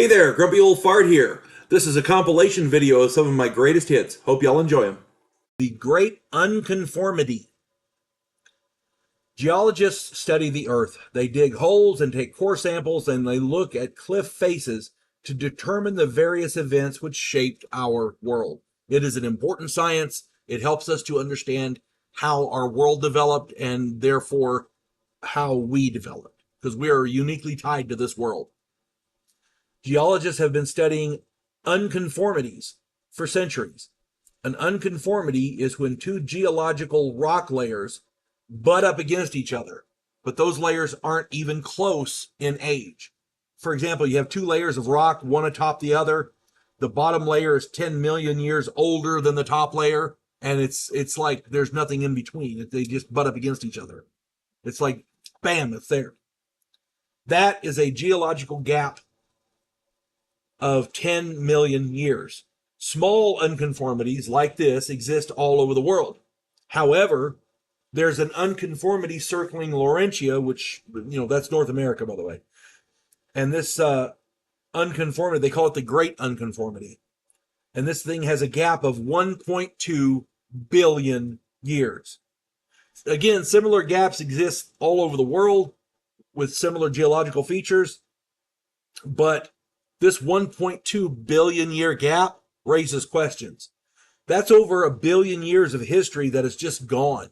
Hey there, Grumpy Old Fart here. This is a compilation video of some of my greatest hits. Hope y'all enjoy them. The Great Unconformity. Geologists study the Earth. They dig holes and take core samples, and they look at cliff faces to determine the various events which shaped our world. It is an important science. It helps us to understand how our world developed and therefore how we developed, because we are uniquely tied to this world. Geologists have been studying unconformities for centuries. An unconformity is when two geological rock layers butt up against each other, but those layers aren't even close in age. For example, you have two layers of rock, one atop the other. The bottom layer is 10 million years older than the top layer, and it's like there's nothing in between. They just butt up against each other. It's like, bam, it's there. That is a geological gap of 10 million years. Small unconformities like this exist all over the world. However, there's an unconformity circling Laurentia, which, that's North America, by the way. And this unconformity, they call it the Great Unconformity. And this thing has a gap of 1.2 billion years. Again, similar gaps exist all over the world with similar geological features, but this 1.2 billion year gap raises questions. That's over 1 billion years of history that is just gone.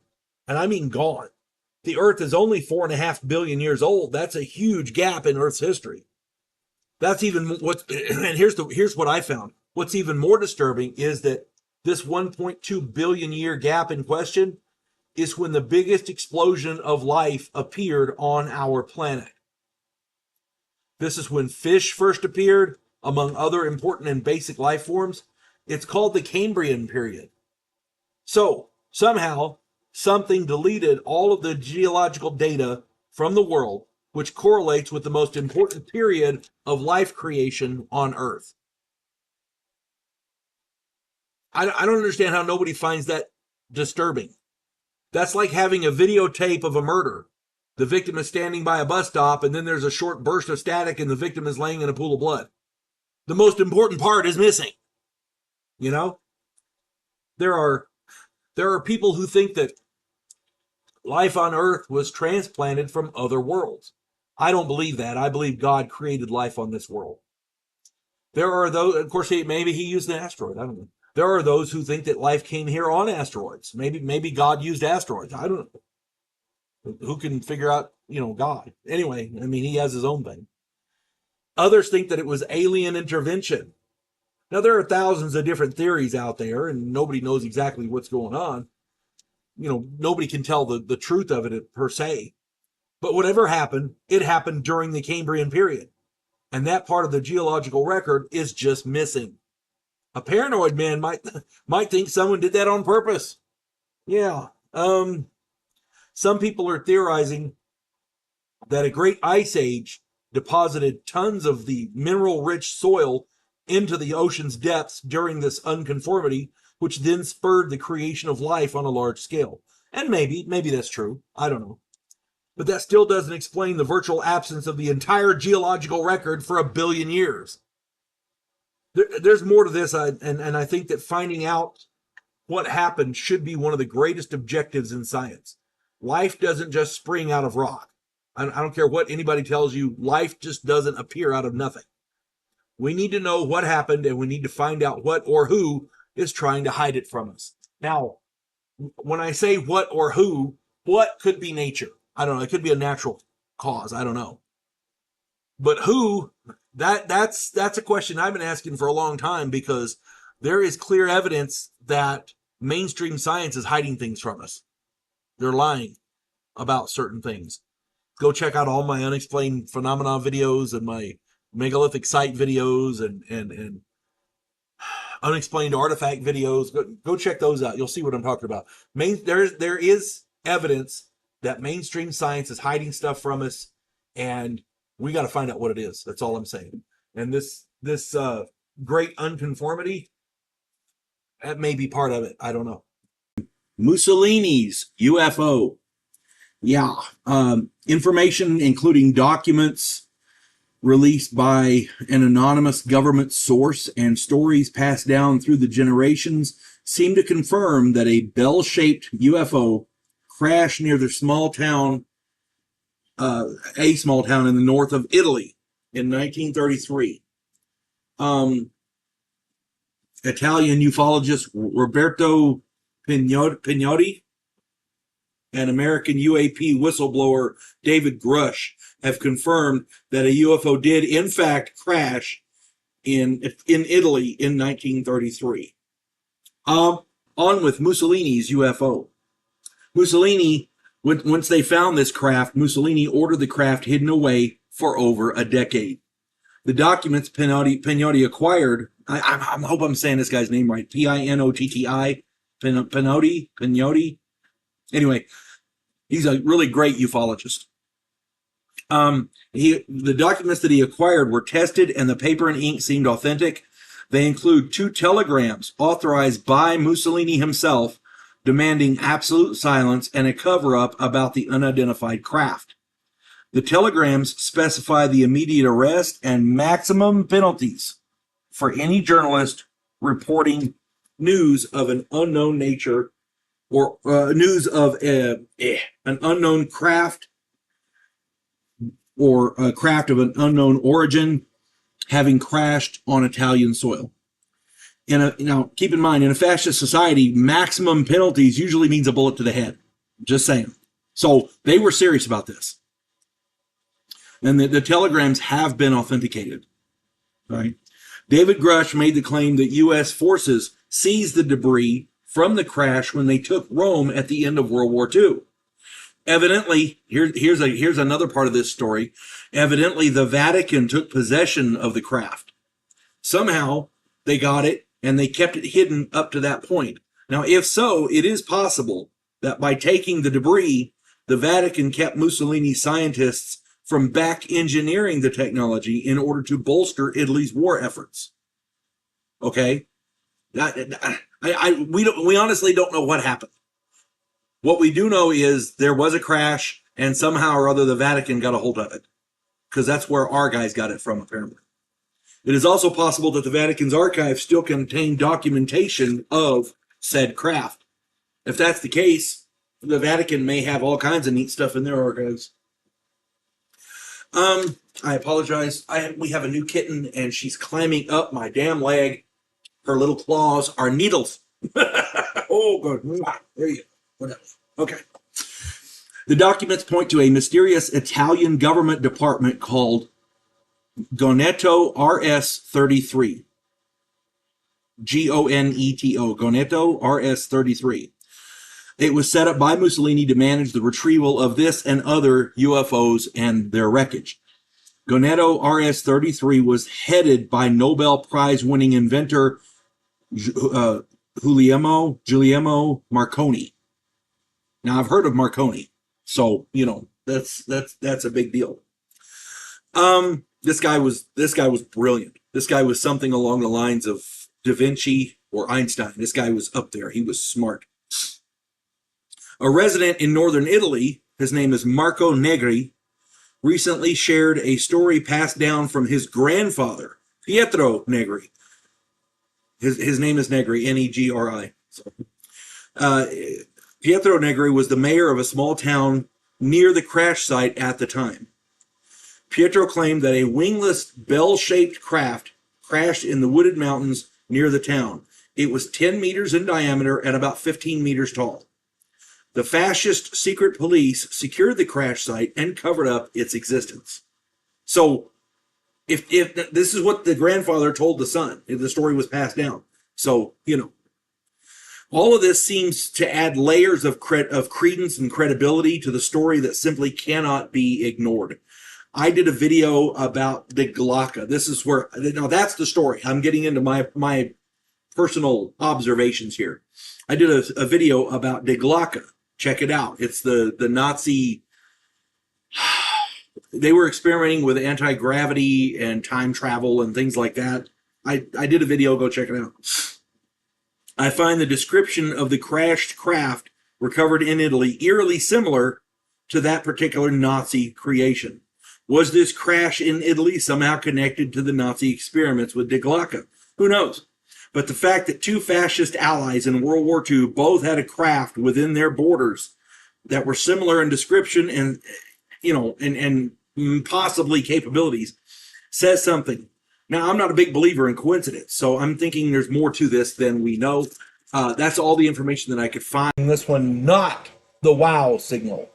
And I mean gone. The Earth is only 4.5 billion years old. That's a huge gap in Earth's history. That's even what, and here's what I found. What's even more disturbing is that this 1.2 billion year gap in question is when the biggest explosion of life appeared on our planet. This is when fish first appeared, among other important and basic life forms. It's called the Cambrian period. So, somehow, something deleted all of the geological data from the world, which correlates with the most important period of life creation on Earth. I don't understand how nobody finds that disturbing. That's like having a videotape of a murder. The victim is standing by a bus stop, and then there's a short burst of static, and the victim is laying in a pool of blood. The most important part is missing. There are people who think that life on Earth was transplanted from other worlds. I don't believe that. I believe God created life on this world. There are those, of course, maybe he used an asteroid. I don't know. There are those who think that life came here on asteroids. Maybe God used asteroids. I don't know. Who can figure out, God? Anyway, he has his own thing. Others think that it was alien intervention. Now, there are thousands of different theories out there, and nobody knows exactly what's going on. Nobody can tell the truth of it per se. But whatever happened, it happened during the Cambrian period. And that part of the geological record is just missing. A paranoid man might think someone did that on purpose. Yeah. Some people are theorizing that a great ice age deposited tons of the mineral-rich soil into the ocean's depths during this unconformity, which then spurred the creation of life on a large scale. And maybe that's true. I don't know. But that still doesn't explain the virtual absence of the entire geological record for 1 billion years. There's more to this, and I think that finding out what happened should be one of the greatest objectives in science. Life doesn't just spring out of rock. I don't care what anybody tells you. Life just doesn't appear out of nothing. We need to know what happened, and we need to find out what or who is trying to hide it from us. Now, when I say what or who, what could be nature? I don't know. It could be a natural cause. I don't know. But who, that's a question I've been asking for a long time, because there is clear evidence that mainstream science is hiding things from us. They're lying about certain things. Go check out all my unexplained phenomena videos and my megalithic site videos and unexplained artifact videos. Go check those out. You'll see what I'm talking about. There is evidence that mainstream science is hiding stuff from us, and we got to find out what it is. That's all I'm saying. And this great unconformity, that may be part of it. I don't know. Mussolini's UFO. Yeah. Information including documents, released by an anonymous government source, and stories passed down through the generations seem to confirm that a bell-shaped UFO crashed near the small town, a small town in the north of Italy in 1933. Italian ufologist Roberto Pignotti and American UAP whistleblower David Grush have confirmed that a UFO did in fact crash in Italy in 1933. On with Mussolini's UFO. Mussolini, once they found this craft, Mussolini ordered the craft hidden away for over a decade. The documents Pinotti acquired, I hope I'm saying this guy's name right, Pinotti, Pinotti. Anyway, he's a really great ufologist. The documents that he acquired were tested, and the paper and ink seemed authentic. They include 2 telegrams authorized by Mussolini himself, demanding absolute silence and a cover-up about the unidentified craft. The telegrams specify the immediate arrest and maximum penalties for any journalist reporting news of an unknown nature or news of an unknown craft or a craft of an unknown origin having crashed on Italian soil. Now, keep in mind, in a fascist society, maximum penalties usually means a bullet to the head. Just saying. So they were serious about this. And the telegrams have been authenticated. Right? David Grush made the claim that U.S. forces seized the debris from the crash when they took Rome at the end of World War II. Evidently, here's another part of this story. Evidently, the Vatican took possession of the craft. Somehow, they got it, and they kept it hidden up to that point. Now, if so, it is possible that by taking the debris, the Vatican kept Mussolini's scientists from back engineering the technology in order to bolster Italy's war efforts. Okay? We honestly don't know what happened. What we do know is there was a crash, and somehow or other the Vatican got a hold of it, because that's where our guys got it from, apparently. It is also possible that the Vatican's archives still contain documentation of said craft. If that's the case, the Vatican may have all kinds of neat stuff in their archives. I apologize. We have a new kitten, and she's climbing up my damn leg. Her little claws are needles. Oh, good. There you go. Whatever. Okay. The documents point to a mysterious Italian government department called Goneto RS-33. Goneto, Goneto RS-33. It was set up by Mussolini to manage the retrieval of this and other UFOs and their wreckage. Goneto RS-33 was headed by Nobel Prize-winning inventor Guglielmo Marconi. Now, I've heard of Marconi, so that's a big deal. This guy was brilliant. This guy was something along the lines of Da Vinci or Einstein. This guy was up there. He was smart. A resident in northern Italy, his name is Marco Negri, recently shared a story passed down from his grandfather, Pietro Negri. His name is Negri, Negri. Pietro Negri was the mayor of a small town near the crash site at the time. Pietro claimed that a wingless, bell-shaped craft crashed in the wooded mountains near the town. It was 10 meters in diameter and about 15 meters tall. The fascist secret police secured the crash site and covered up its existence. So, if this is what the grandfather told the son, if the story was passed down. So, all of this seems to add layers of credence and credibility to the story that simply cannot be ignored. I did a video about the Glocka. Now that's the story. I'm getting into my personal observations here. I did a video about the Glocka. Check it out. It's the Nazi. They were experimenting with anti-gravity and time travel and things like that. I did a video. Go check it out. I find the description of the crashed craft recovered in Italy eerily similar to that particular Nazi creation. Was this crash in Italy somehow connected to the Nazi experiments with Die Glocke? Who knows? But the fact that two fascist allies in World War II both had a craft within their borders that were similar in description and possibly capabilities says something. Now, I'm not a big believer in coincidence, so I'm thinking there's more to this than we know. That's all the information that I could find. This one, not the wow signal.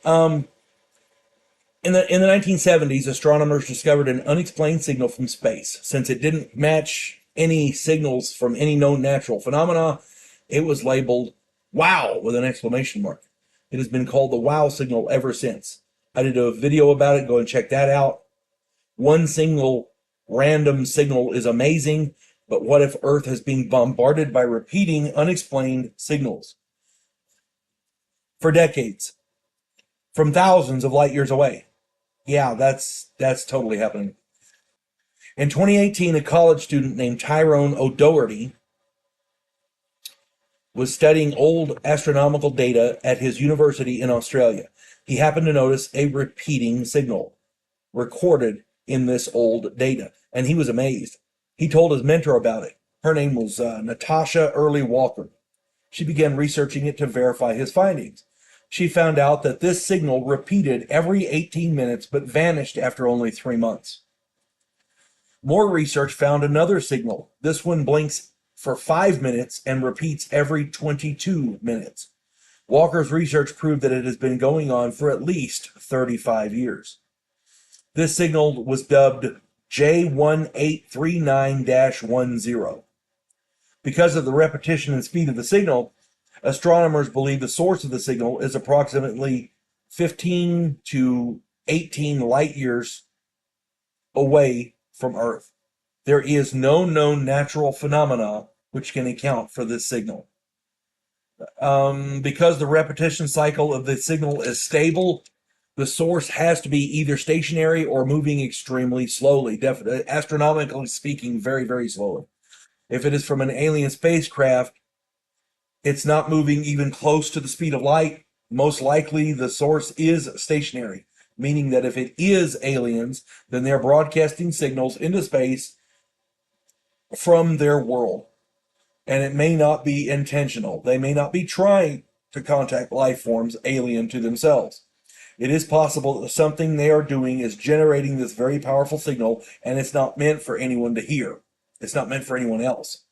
In the 1970s, astronomers discovered an unexplained signal from space. Since it didn't match any signals from any known natural phenomena, it was labeled wow with an exclamation mark. It has been called the wow signal ever since. I did a video about it. Go and check that out. One single random signal is amazing, but what if Earth has been bombarded by repeating unexplained signals for decades from thousands of light years away? Yeah, that's totally happening. In 2018, a college student named Tyrone O'Doherty was studying old astronomical data at his university in Australia. He happened to notice a repeating signal recorded in this old data, and he was amazed. He told his mentor about it. Her name was Natasha Early Walker. She began researching it to verify his findings. She found out that this signal repeated every 18 minutes but vanished after only 3 months. More research found another signal. This one blinks for 5 minutes and repeats every 22 minutes. Walker's research proved that it has been going on for at least 35 years. This signal was dubbed J1839-10. Because of the repetition and speed of the signal, astronomers believe the source of the signal is approximately 15 to 18 light years away from Earth. There is no known natural phenomena which can account for this signal. Because the repetition cycle of the signal is stable, the source has to be either stationary or moving extremely slowly, astronomically speaking, very, very slowly. If it is from an alien spacecraft, it's not moving even close to the speed of light. Most likely the source is stationary, meaning that if it is aliens, then they're broadcasting signals into space from their world. And it may not be intentional. They may not be trying to contact life forms alien to themselves. It is possible that something they are doing is generating this very powerful signal, and it's not meant for anyone to hear. It's not meant for anyone else.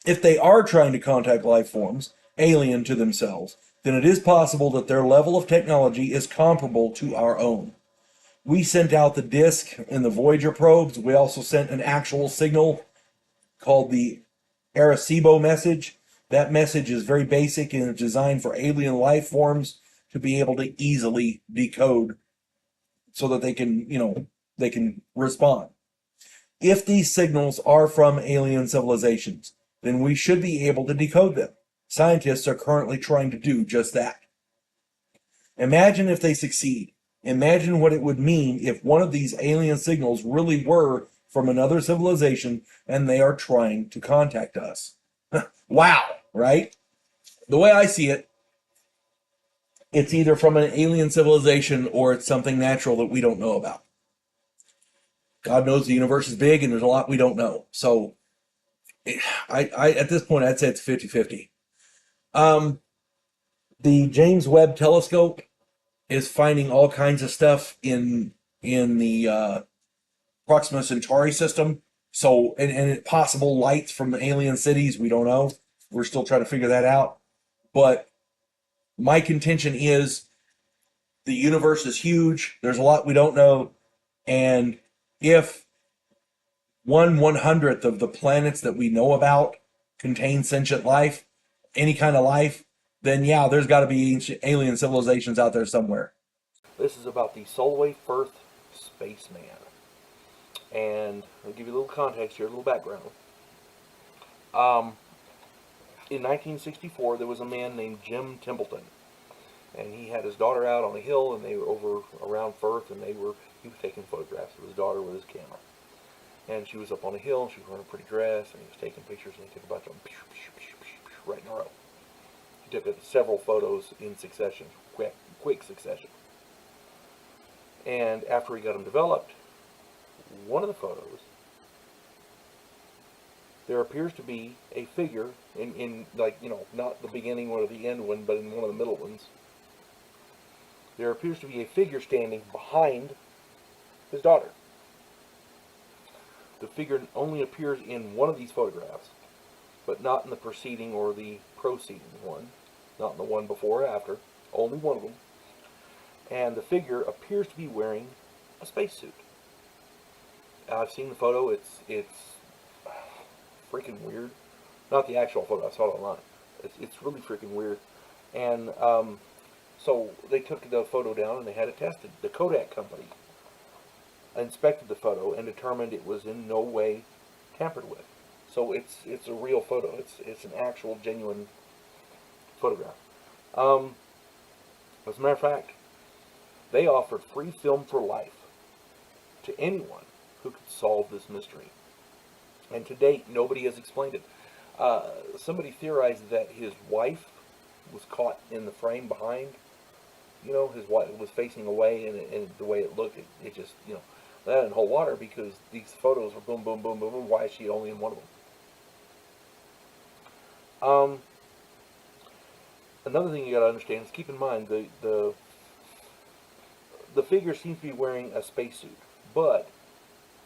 If they are trying to contact life forms alien to themselves, then it is possible that their level of technology is comparable to our own. We sent out the disk in the Voyager probes. We also sent an actual signal called the Arecibo message. That message is very basic and is designed for alien life forms to be able to easily decode so that they can respond. If these signals are from alien civilizations, then we should be able to decode them. Scientists are currently trying to do just that. Imagine if they succeed. Imagine what it would mean if one of these alien signals really were from another civilization and they are trying to contact us. Wow, right? The way I see it, it's either from an alien civilization or it's something natural that we don't know about. God knows the universe is big and there's a lot we don't know. So I at this point, I'd say it's 50-50. The James Webb Telescope is finding all kinds of stuff in the Proxima Centauri system. So, and possible lights from alien cities, we don't know. We're still trying to figure that out. But my contention is the universe is huge. There's a lot we don't know. And if 1/100th of the planets that we know about contain sentient life, any kind of life, then yeah, there's got to be alien civilizations out there somewhere. This is about the Solway Firth spaceman. And I'll give you a little context here, a little background. In 1964, there was a man named Jim Templeton. And he had his daughter out on a hill, and they were over around Firth, and he was taking photographs of his daughter with his camera. And she was up on a hill, and she was wearing a pretty dress, and he was taking pictures, and he took a bunch of them right in a row. He took several photos in succession, quick succession. And after he got them developed, one of the photos, there appears to be a figure in like, not the beginning one or the end one, but in one of the middle ones. There appears to be a figure standing behind his daughter. The figure only appears in one of these photographs, but not in the preceding or the proceeding one. Not in the one before or after. Only one of them. And the figure appears to be wearing a spacesuit. I've seen the photo. It's freaking weird. Not the actual photo. I saw it online. It's really freaking weird. And so they took the photo down and they had it tested. The Kodak company inspected the photo and determined it was in no way tampered with. So it's a real photo. It's an actual genuine photograph. As a matter of fact, they offered free film for life to anyone who could solve this mystery. And to date, nobody has explained it. Somebody theorized that his wife was caught in the frame behind. His wife was facing away, and the way it looked, it just, that didn't hold water because these photos were boom, boom, boom, boom, boom. Why is she only in one of them? Another thing you got to understand is keep in mind the figure seems to be wearing a spacesuit, but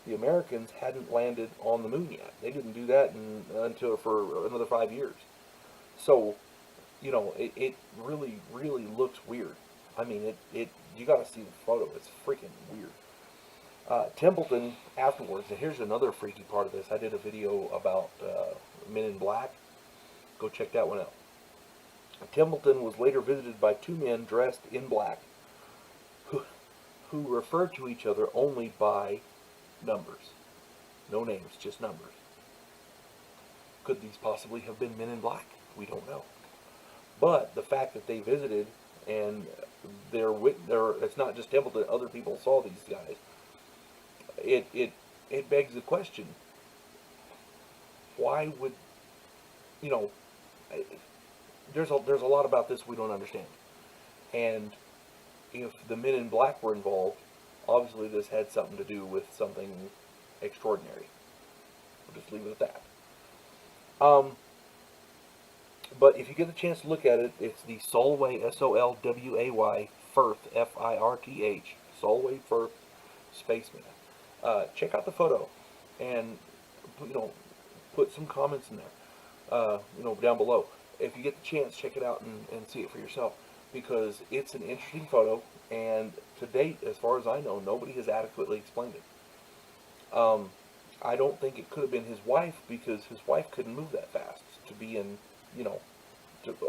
the Americans hadn't landed on the moon yet. They didn't do that until for another 5 years. So, it really, really looks weird. I mean, you got to see the photo. It's freaking weird. Templeton afterwards, and here's another freaky part of this. I did a video about Men in Black. Go check that one out. Templeton was later visited by two men dressed in black who referred to each other only by numbers. No names, just numbers. Could these possibly have been Men in Black? We don't know. But the fact that they visited and it's not just Templeton, other people saw these guys. It begs the question, why would, there's a lot about this we don't understand. And if the Men in Black were involved, obviously this had something to do with something extraordinary. We'll just leave it at that. But if you get the chance to look at it, it's the Solway, S-O-L-W-A-Y, Firth, F-I-R-T-H, Solway Firth Spaceman. Check out the photo and, put some comments in there, down below. If you get the chance, check it out and see it for yourself, because it's an interesting photo, and to date, as far as I know, nobody has adequately explained it. I don't think it could have been his wife, because his wife couldn't move that fast to be in,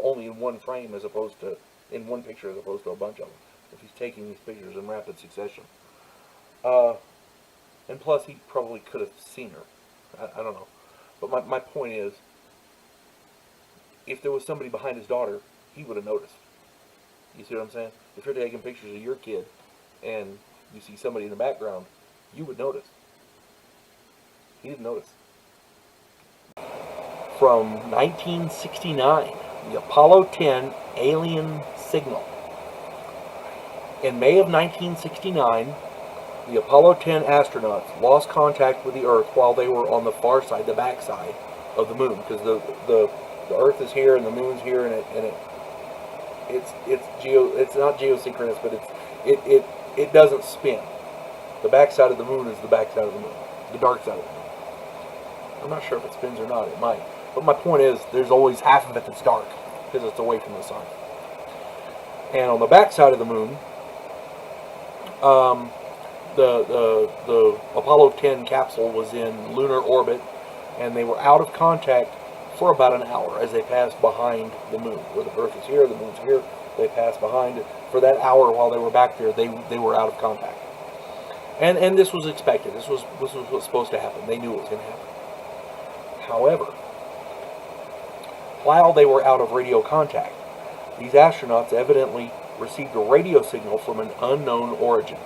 only in one frame as opposed to, in one picture as opposed to a bunch of them, if he's taking these pictures in rapid succession. And plus, he probably could have seen her. I don't know. But my point is, if there was somebody behind his daughter, he would have noticed. You see what I'm saying? If you're taking pictures of your kid and you see somebody in the background, you would notice. He didn't notice. From 1969, the Apollo 10 alien signal. In May of 1969, the Apollo 10 astronauts lost contact with the Earth while they were on the far side, the back side of the moon, because the Earth is here and the moon's here, and it's not geosynchronous, but it doesn't spin. The back side of the moon is the back side of the moon, the dark side of the moon. I'm not sure if it spins or not. It might, but my point is, there's always half of it that's dark because it's away from the sun. And on the back side of the moon, the Apollo 10 capsule was in lunar orbit, and they were out of contact for about an hour as they passed behind the moon. Where the Earth is here, the moon's here, they passed behind it. For that hour while they were back there, they were out of contact. And this was expected. This was what's supposed to happen. They knew it was going to happen. However, while they were out of radio contact, these astronauts evidently received a radio signal from an unknown origin.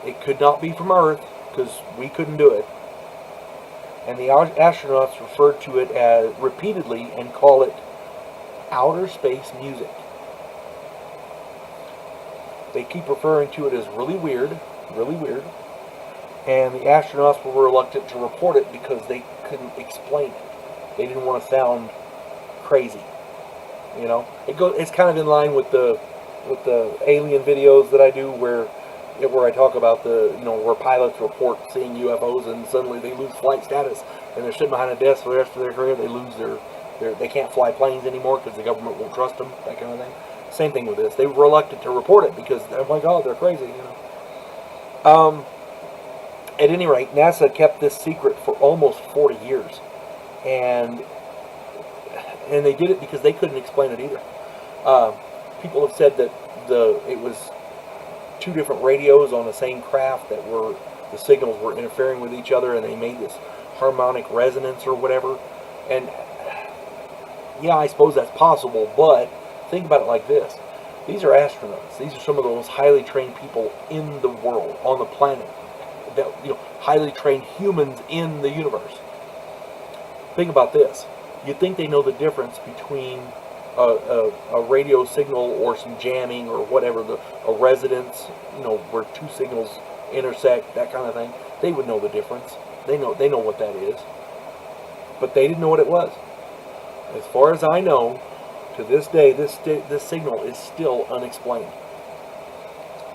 It could not be from Earth, because we couldn't do it. And the astronauts referred to it as repeatedly and call it outer space music. They keep referring to it as really weird, really weird. And the astronauts were reluctant to report it because they couldn't explain it. They didn't want to sound crazy. You know, it's kind of in line with the alien videos that I do where I talk about where pilots report seeing UFOs and suddenly they lose flight status and they're sitting behind a desk for the rest of their career. They lose they can't fly planes anymore because the government won't trust them. That kind of thing. Same thing with this. They were reluctant to report it because, oh my God, they're crazy. At any rate, NASA kept this secret for almost 40 years, and they did it because they couldn't explain it either. People have said that it was two different radios on the same craft the signals were interfering with each other, and they made this harmonic resonance or whatever. And yeah, I suppose that's possible, but think about it like this. These are astronauts. These are some of the most highly trained people in the world, on the planet. Highly trained humans in the universe. Think about this. You'd think they know the difference between a radio signal or some jamming or whatever, a resonance, where two signals intersect, that kind of thing. They would know the difference. They know what that is. But they didn't know what it was. As far as I know, to this day, this signal is still unexplained.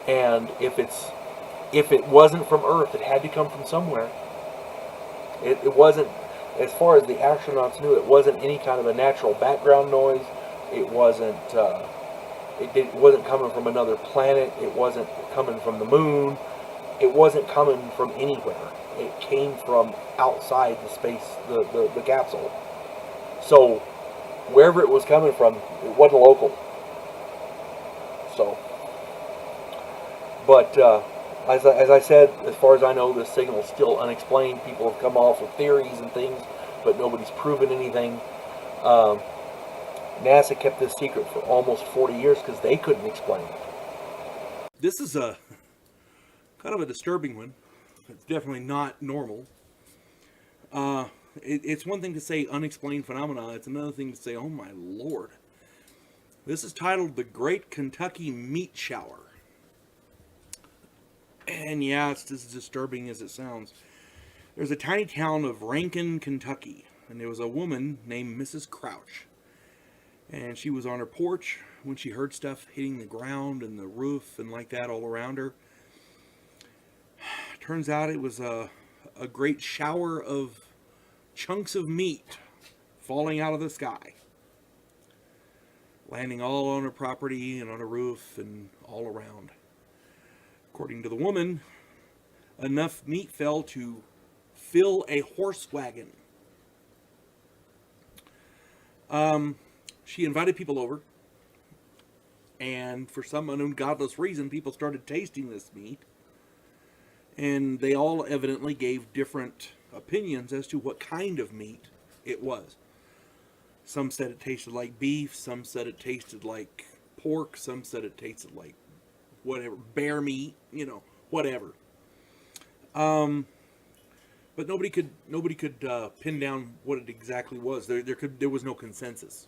And if it wasn't from Earth, it had to come from somewhere. It wasn't, as far as the astronauts knew, it wasn't any kind of a natural background noise. It wasn't coming from another planet. It wasn't coming from the moon. It wasn't coming from anywhere. It came from outside the space, the capsule. So wherever it was coming from, it wasn't local. So, but as I said, as far as I know, this signal is still unexplained. People have come off with theories and things, but nobody's proven anything. NASA kept this secret for almost 40 years because they couldn't explain it. This is a kind of a disturbing one. It's definitely not normal. It's one thing to say unexplained phenomena. It's another thing to say, oh my Lord. This is titled The Great Kentucky Meat Shower. And yeah, it's as disturbing as it sounds. There's a tiny town of Rankin, Kentucky, and there was a woman named Mrs. Crouch. And she was on her porch when she heard stuff hitting the ground and the roof and like that all around her. Turns out it was a great shower of chunks of meat falling out of the sky, landing all on her property and on her roof and all around. According to the woman, enough meat fell to fill a horse wagon. She invited people over, and for some unknown godless reason, people started tasting this meat, and they all evidently gave different opinions as to what kind of meat it was. Some said it tasted like beef, some said it tasted like pork, some said it tasted like whatever, bear meat, whatever. But nobody could pin down what it exactly was. There was no consensus.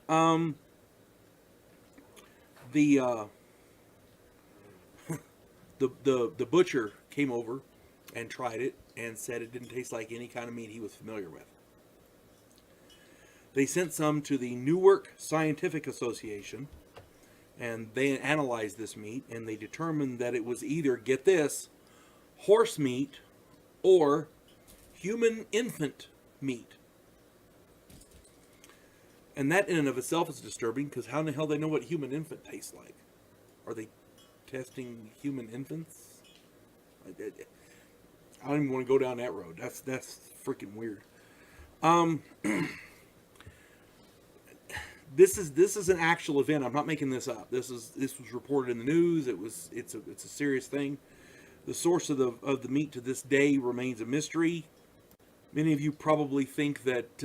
The butcher came over and tried it and said it didn't taste like any kind of meat he was familiar with. They sent some to the Newark Scientific Association, and they analyzed this meat, and they determined that it was either, get this, horse meat or human infant meat. And that in and of itself is disturbing, because how in the hell do they know what human infant tastes like? Are they testing human infants? I don't even want to go down that road. That's freaking weird. This is an actual event. I'm not making this up. This was reported in the news. It's a serious thing. The source of the meat to this day remains a mystery. Many of you probably think that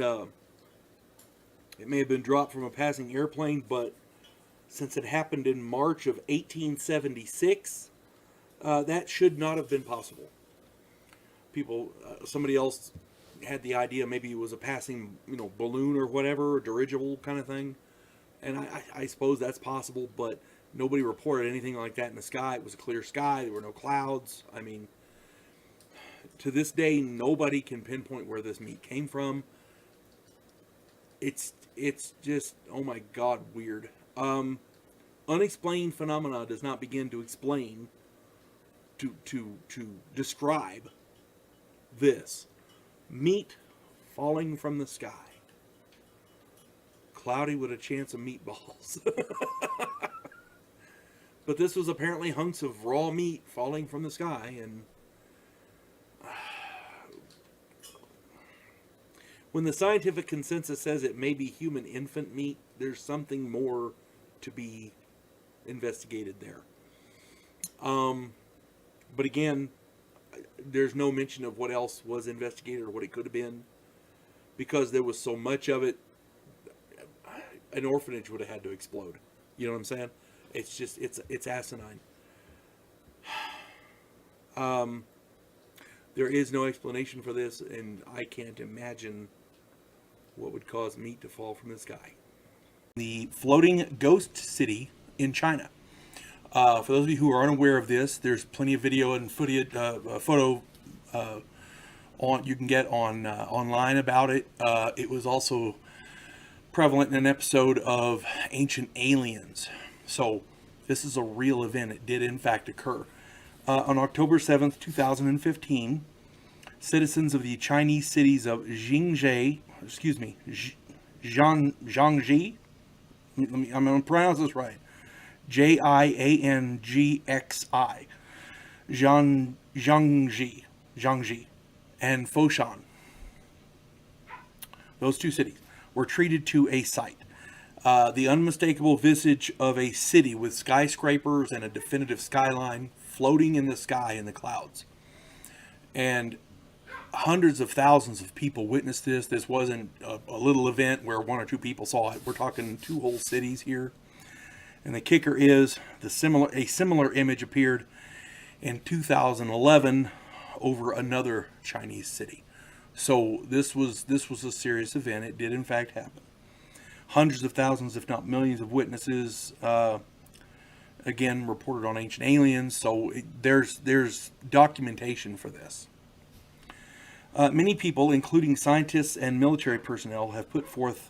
it may have been dropped from a passing airplane, but since it happened in March of 1876, that should not have been possible. Somebody else had the idea maybe it was a passing, balloon or whatever, or dirigible kind of thing, and I suppose that's possible, but Nobody reported anything like that in the sky. It was a clear sky. There were no clouds. I mean, to this day, nobody can pinpoint where this meat came from. It's just, oh my God, weird. Unexplained phenomena does not begin to explain, to describe this. Meat falling from the sky. Cloudy with a chance of meatballs. But this was apparently hunks of raw meat falling from the sky, and when the scientific consensus says it may be human infant meat, there's something more to be investigated there. But again, there's no mention of what else was investigated or what it could have been, because there was so much of it. An orphanage would have had to explode. You know what I'm saying? It's just, it's asinine. There is no explanation for this, and I can't imagine what would cause meat to fall from the sky. The floating ghost city in China. For those of you who are unaware of this, there's plenty of video and footage, photo you can get on online about it. It was also prevalent in an episode of Ancient Aliens. So this is a real event. It did in fact occur. On October 7th, 2015, citizens of the Chinese cities of Jiangxi, I'm going to pronounce this right, Jiangxi, Jiangxi, and Foshan. Those two cities were treated to a sight. The unmistakable visage of a city with skyscrapers and a definitive skyline floating in the sky in the clouds. And hundreds of thousands of people witnessed this. This wasn't a little event where one or two people saw it. We're talking two whole cities here. And the kicker is a similar image appeared in 2011 over another Chinese city. So this was a serious event. It did in fact happen. Hundreds of thousands, if not millions, of witnesses, again reported on Ancient Aliens. So there's documentation for this. Many people, including scientists and military personnel, have put forth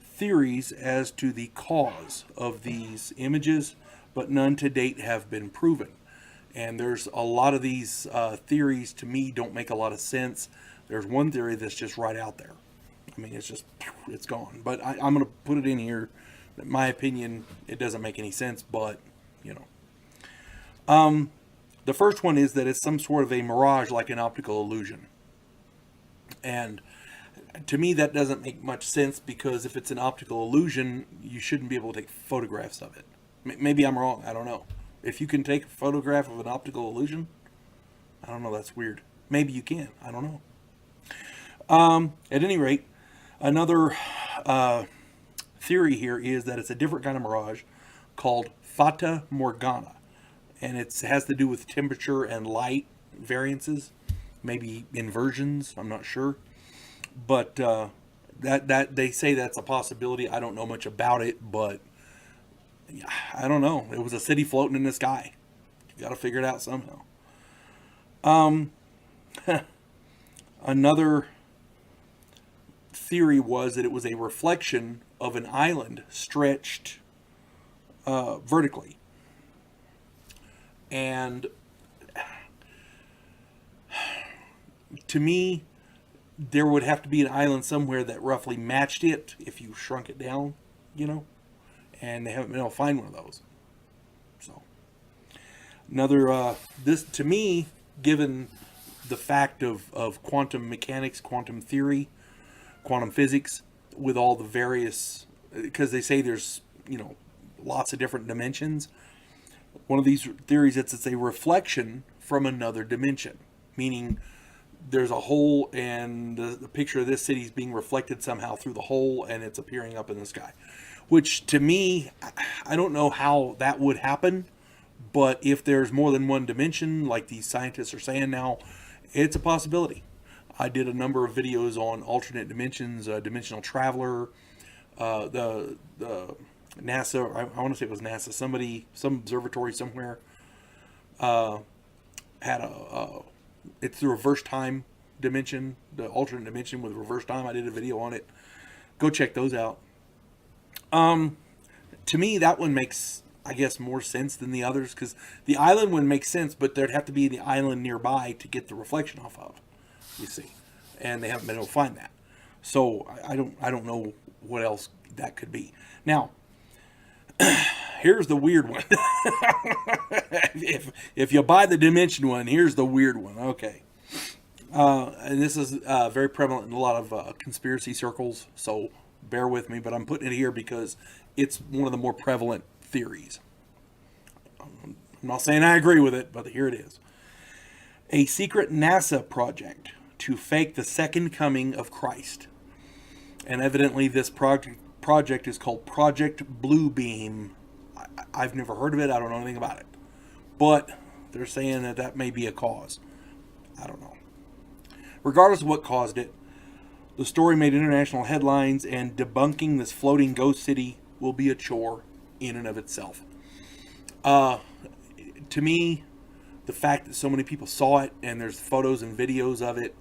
theories as to the cause of these images, but none to date have been proven. And there's a lot of these theories, to me, don't make a lot of sense. There's one theory that's just right out there. I mean, it's gone. But I'm going to put it in here. In my opinion, it doesn't make any sense, but, you know. The first one is that it's some sort of a mirage, like an optical illusion. And to me, that doesn't make much sense, because if it's an optical illusion, you shouldn't be able to take photographs of it. Maybe I'm wrong. I don't know. If you can take a photograph of an optical illusion, I don't know. That's weird. Maybe you can. I don't know. At any rate, another theory here is that it's a different kind of mirage called Fata Morgana. And it has to do with temperature and light variances, maybe inversions. I'm not sure. But that they say that's a possibility. I don't know much about it, but I don't know. It was a city floating in the sky. You got to figure it out somehow. Another theory was that it was a reflection of an island stretched vertically. And to me, there would have to be an island somewhere that roughly matched it if you shrunk it down, you know, and they haven't been able to find one of those. So another, this to me, given the fact of quantum mechanics, quantum theory, quantum physics, with all the various, because they say there's, you know, lots of different dimensions. One of these theories, it's a reflection from another dimension, meaning there's a hole, and the picture of this city is being reflected somehow through the hole, and it's appearing up in the sky. Which, to me, I don't know how that would happen, but if there's more than one dimension, like these scientists are saying now, it's a possibility. I did a number of videos on alternate dimensions, Dimensional Traveler, the NASA, I want to say it was NASA, some observatory somewhere, had it's the reverse time dimension, the alternate dimension with reverse time. I did a video on it. Go check those out. To me, that one makes, I guess, more sense than the others, because the island one makes sense, but there'd have to be the island nearby to get the reflection off of, you see, and they haven't been able to find that. So I don't know what else that could be. Now, here's the weird one. if you buy the dimension one, here's the weird one. Okay. And this is very prevalent in a lot of conspiracy circles, so bear with me, but I'm putting it here because it's one of the more prevalent theories. I'm not saying I agree with it, but here it is. A secret NASA project to fake the second coming of Christ. And evidently this project is called Project Bluebeam. I've never heard of it. I don't know anything about it. But they're saying that may be a cause. I don't know. Regardless of what caused it, the story made international headlines, and debunking this floating ghost city will be a chore in and of itself. To me, the fact that so many people saw it and there's photos and videos of it,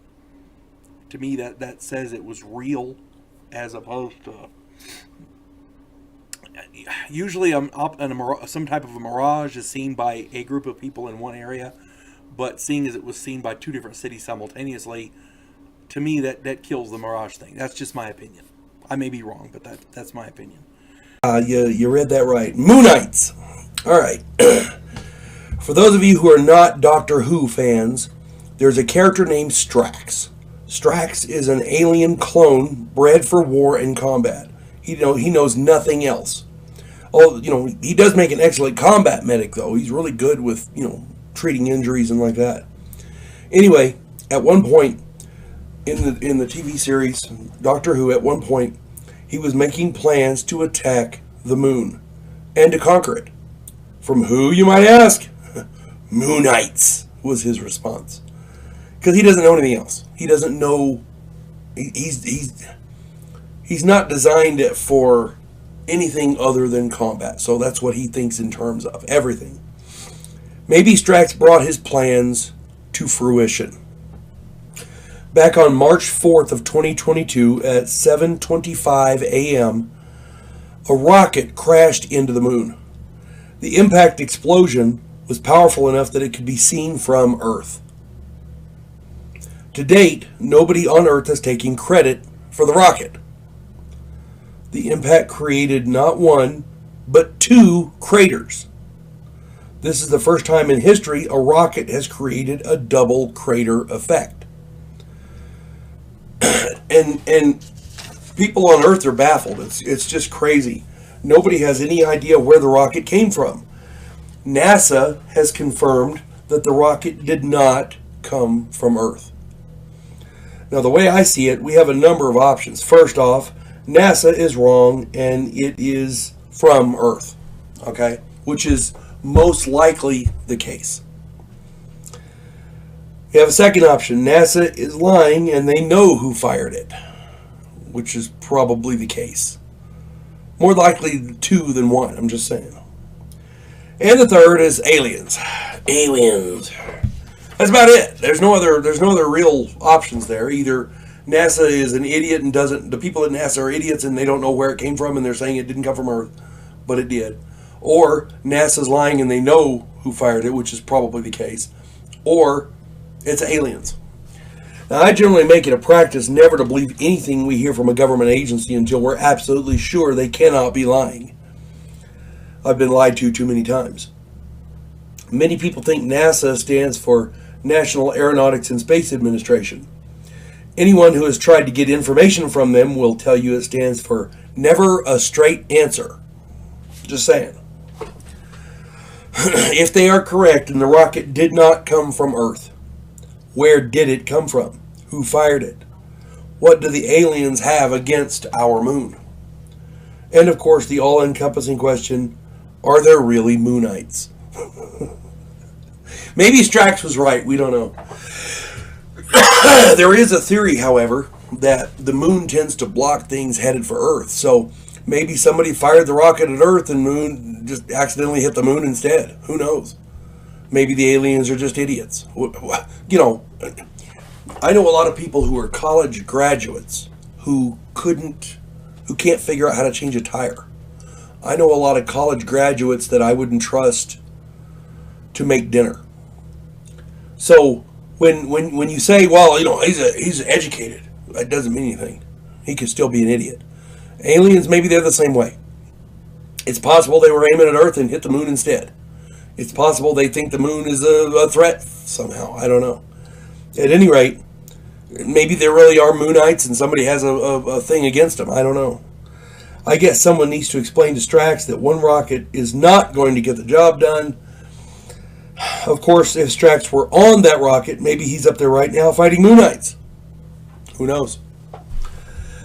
to me that says it was real, as opposed to usually some type of a mirage is seen by a group of people in one area, but seeing as it was seen by two different cities simultaneously, to me that kills the mirage thing. That's just my opinion. I may be wrong, but that's my opinion. You read that right. Moonites. All right. For those of you who are not Doctor Who fans, there's a character named Strax. Strax is an alien clone bred for war and combat. He knows nothing else. Oh, he does make an excellent combat medic, though. He's really good with, treating injuries and like that. Anyway, at one point in the TV series Doctor Who, at one point he was making plans to attack the moon and to conquer it. From who, you might ask? Moonites was his response. Because he doesn't know anything else. He doesn't know. He's not designed it for anything other than combat. So that's what he thinks in terms of everything. Maybe Strax brought his plans to fruition. Back on March 4th of 2022 at 7:25 a.m., a rocket crashed into the moon. The impact explosion was powerful enough that it could be seen from Earth. To date, nobody on Earth is taking credit for the rocket. The impact created not one, but two craters. This is the first time in history a rocket has created a double crater effect. And people on Earth are baffled. It's just crazy. Nobody has any idea where the rocket came from. NASA has confirmed that the rocket did not come from Earth. Now, the way I see it, we have a number of options. First off, NASA is wrong and it is from Earth, okay? Which is most likely the case. You have a second option. NASA is lying and they know who fired it, which is probably the case. More likely two than one, I'm just saying. And the third is aliens. Aliens. That's about it. There's no other real options there. Either NASA is an idiot and the people at NASA are idiots and they don't know where it came from and they're saying it didn't come from Earth, but it did. Or NASA's lying and they know who fired it, which is probably the case. Or it's aliens. Now, I generally make it a practice never to believe anything we hear from a government agency until we're absolutely sure they cannot be lying. I've been lied to too many times. Many people think NASA stands for National Aeronautics and Space Administration. Anyone who has tried to get information from them will tell you it stands for Never a Straight Answer. Just saying. If they are correct and the rocket did not come from Earth, where did it come from? Who fired it? What do the aliens have against our moon? And of course, the all-encompassing question, are there really Moonites? Maybe Strax was right, we don't know. There is a theory, however, that the moon tends to block things headed for Earth. So Maybe somebody fired the rocket at Earth and moon just accidentally hit the moon instead. Who knows? Maybe the aliens are just idiots. You know, I know a lot of people who are college graduates who can't figure out how to change a tire. I know a lot of college graduates that I wouldn't trust to make dinner. So when you say, well, you know, he's educated, that doesn't mean anything. He could still be an idiot. Aliens, maybe they're the same way. It's possible they were aiming at Earth and hit the moon instead. It's possible they think the moon is a threat somehow. I don't know. At any rate, maybe there really are Moonites and somebody has a thing against them. I don't know. I guess someone needs to explain to Strax that one rocket is not going to get the job done. Of course, if Strax were on that rocket, maybe he's up there right now fighting Moonites. Who knows?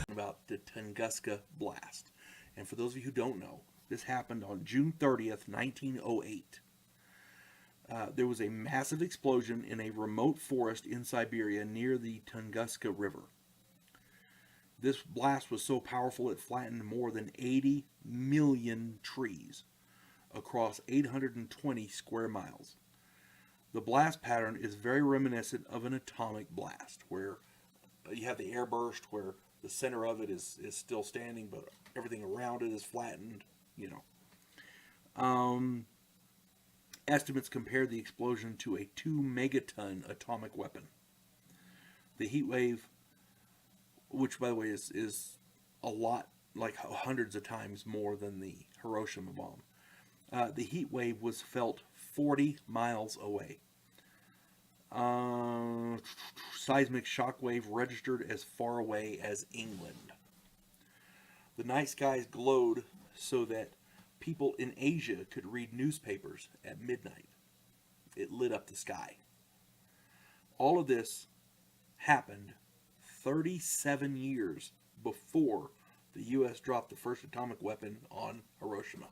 About the Tunguska blast. And for those of you who don't know, this happened on June 30th, 1908. There was a massive explosion in a remote forest in Siberia near the Tunguska River. This blast was so powerful it flattened more than 80 million trees across 820 square miles. The blast pattern is very reminiscent of an atomic blast, where you have the airburst where the center of it is still standing, but everything around it is flattened, you know. Estimates compared the explosion to a 2 megaton atomic weapon. The heat wave, which by the way is a lot, like hundreds of times more than the Hiroshima bomb. The heat wave was felt 40 miles away. Seismic shock wave registered as far away as England. The night skies glowed so that people in Asia could read newspapers at midnight. It lit up the sky. All of this happened 37 years before the U.S. dropped the first atomic weapon on Hiroshima.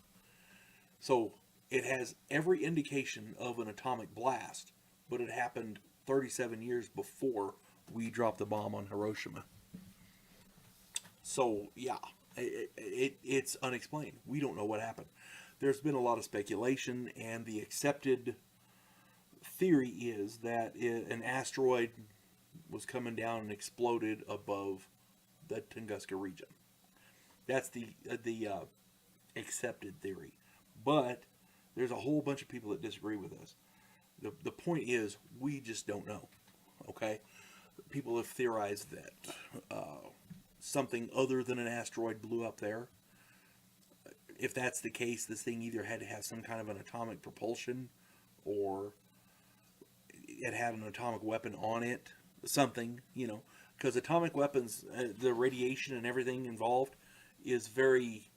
So it has every indication of an atomic blast, but it happened 37 years before we dropped the bomb on Hiroshima. So, yeah, it's unexplained. We don't know what happened. There's been a lot of speculation, and the accepted theory is that an asteroid was coming down and exploded above the Tunguska region. That's the accepted theory. But there's a whole bunch of people that disagree with us. The point is, we just don't know. Okay? People have theorized that something other than an asteroid blew up there. If that's the case, this thing either had to have some kind of an atomic propulsion, or it had an atomic weapon on it. Something, you know. Because atomic weapons, the radiation and everything involved is very...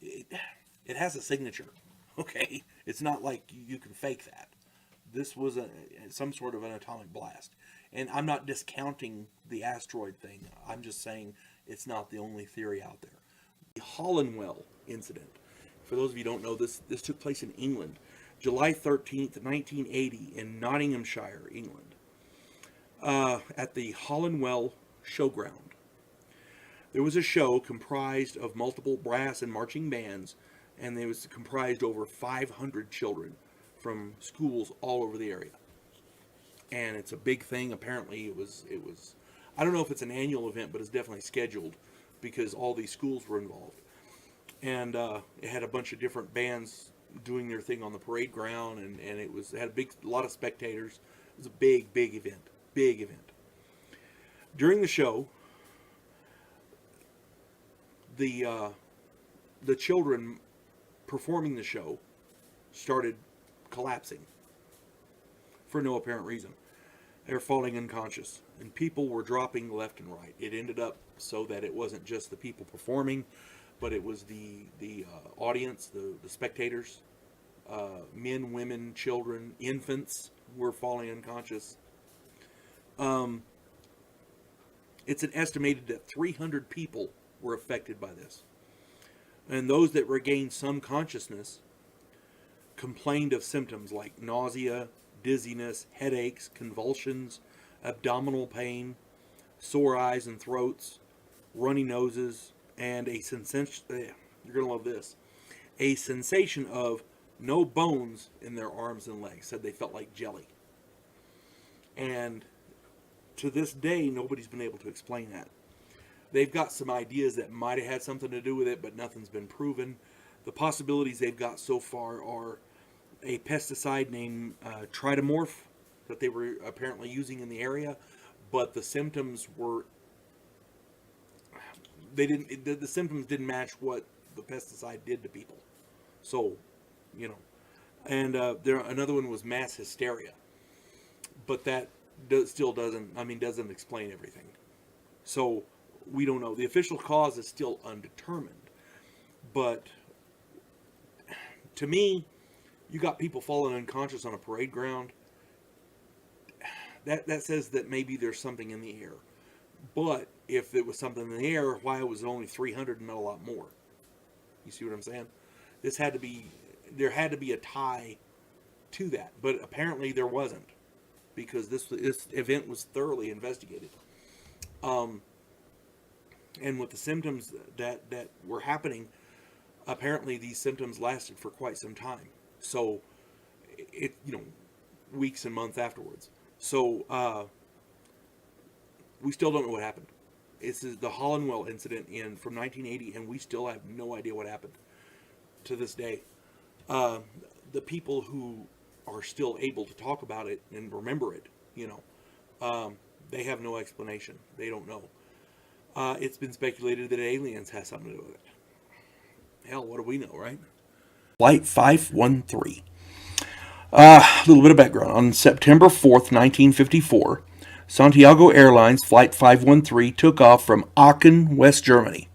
It has a signature. Okay? It's not like you can fake that. This was some sort of an atomic blast. And I'm not discounting the asteroid thing. I'm just saying it's not the only theory out there. The Hollandwell incident. For those of you who don't know, this took place in England. July 13th, 1980 in Nottinghamshire, England. At the Hollandwell Showground. There was a show comprised of multiple brass and marching bands, and it was comprised over 500 children from schools all over the area. And it's a big thing. Apparently it was I don't know if it's an annual event, but it's definitely scheduled because all these schools were involved. And it had a bunch of different bands doing their thing on the parade ground, and it had a lot of spectators. It was a big event. Big event. During the show, the children performing the show started collapsing for no apparent reason. They were falling unconscious, and people were dropping left and right. It ended up so that it wasn't just the people performing, but it was the audience, the spectators, men, women, children, infants were falling unconscious. It's an estimated that 300 people were affected by this. And those that regained some consciousness complained of symptoms like nausea, dizziness, headaches, convulsions, abdominal pain, sore eyes and throats, runny noses, and a sensation. You're gonna love this. A sensation of no bones in their arms and legs. Said they felt like jelly. And to this day, nobody's been able to explain that. They've got some ideas that might have had something to do with it, but nothing's been proven. The possibilities they've got so far are a pesticide named tritomorph that they were apparently using in the area, but the symptoms were the symptoms didn't match what the pesticide did to people. So, you know, and another one was mass hysteria, but that still doesn't explain everything. So we don't know. The official cause is still undetermined, but to me, you got people falling unconscious on a parade ground. That says that maybe there's something in the air. But if it was something in the air, why was it only 300 and not a lot more? You see what I'm saying? There had to be a tie to that, but apparently there wasn't, because this event was thoroughly investigated. And with the symptoms that were happening, apparently these symptoms lasted for quite some time. So weeks and months afterwards. So we still don't know what happened. This is the Hollandwell incident from 1980, and we still have no idea what happened to this day. The people who are still able to talk about it and remember it, they have no explanation. They don't know. It's been speculated that aliens have something to do with it. Hell, what do we know, right? Flight 513. A little bit of background. On September 4th, 1954, Santiago Airlines Flight 513 took off from Aachen, West Germany,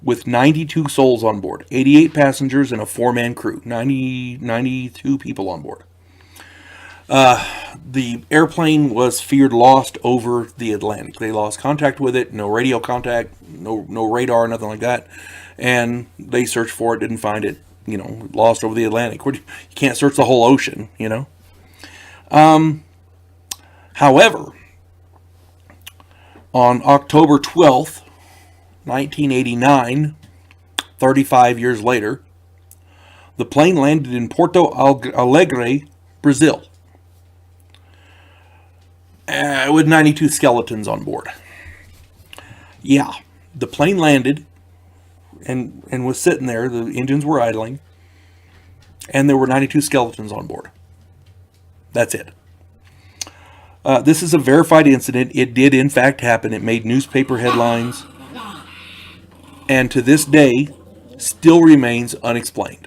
with 92 souls on board, 88 passengers and a 4-man crew, 92 people on board. The airplane was feared lost over the Atlantic. They lost contact with it, no radio contact, no radar, nothing like that. And they searched for it, didn't find it, lost over the Atlantic. You can't search the whole ocean, However, on October 12th, 1989, 35 years later, the plane landed in Porto Alegre, Brazil, with 92 skeletons on board. Yeah, the plane landed and was sitting there. The engines were idling, and there were 92 skeletons on board. That's it. This is a verified incident. It did, in fact, happen. It made newspaper headlines, and to this day, still remains unexplained.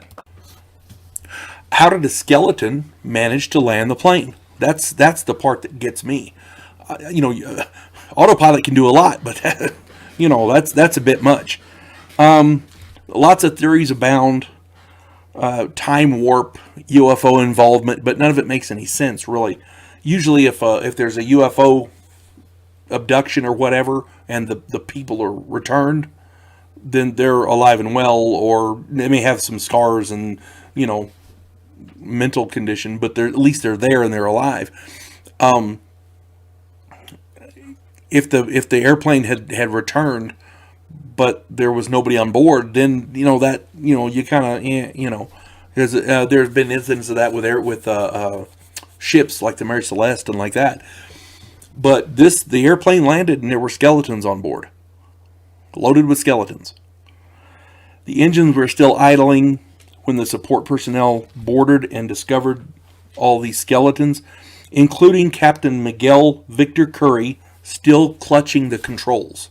How did a skeleton manage to land the plane? That's the part that gets me. Autopilot can do a lot, but that's a bit much. Lots of theories abound. Time warp, UFO involvement, but none of it makes any sense, really. Usually if there's a UFO abduction or whatever, and the people are returned, then they're alive and well, or they may have some scars and, mental condition, but at least they're there and they're alive. If the airplane had returned, but there was nobody on board, then you kind of there's been incidents of that with ships like the Mary Celeste and like that. But the airplane landed and there were skeletons on board, loaded with skeletons. The engines were still idling when the support personnel boarded and discovered all these skeletons, including Captain Miguel Victor Curry, still clutching the controls.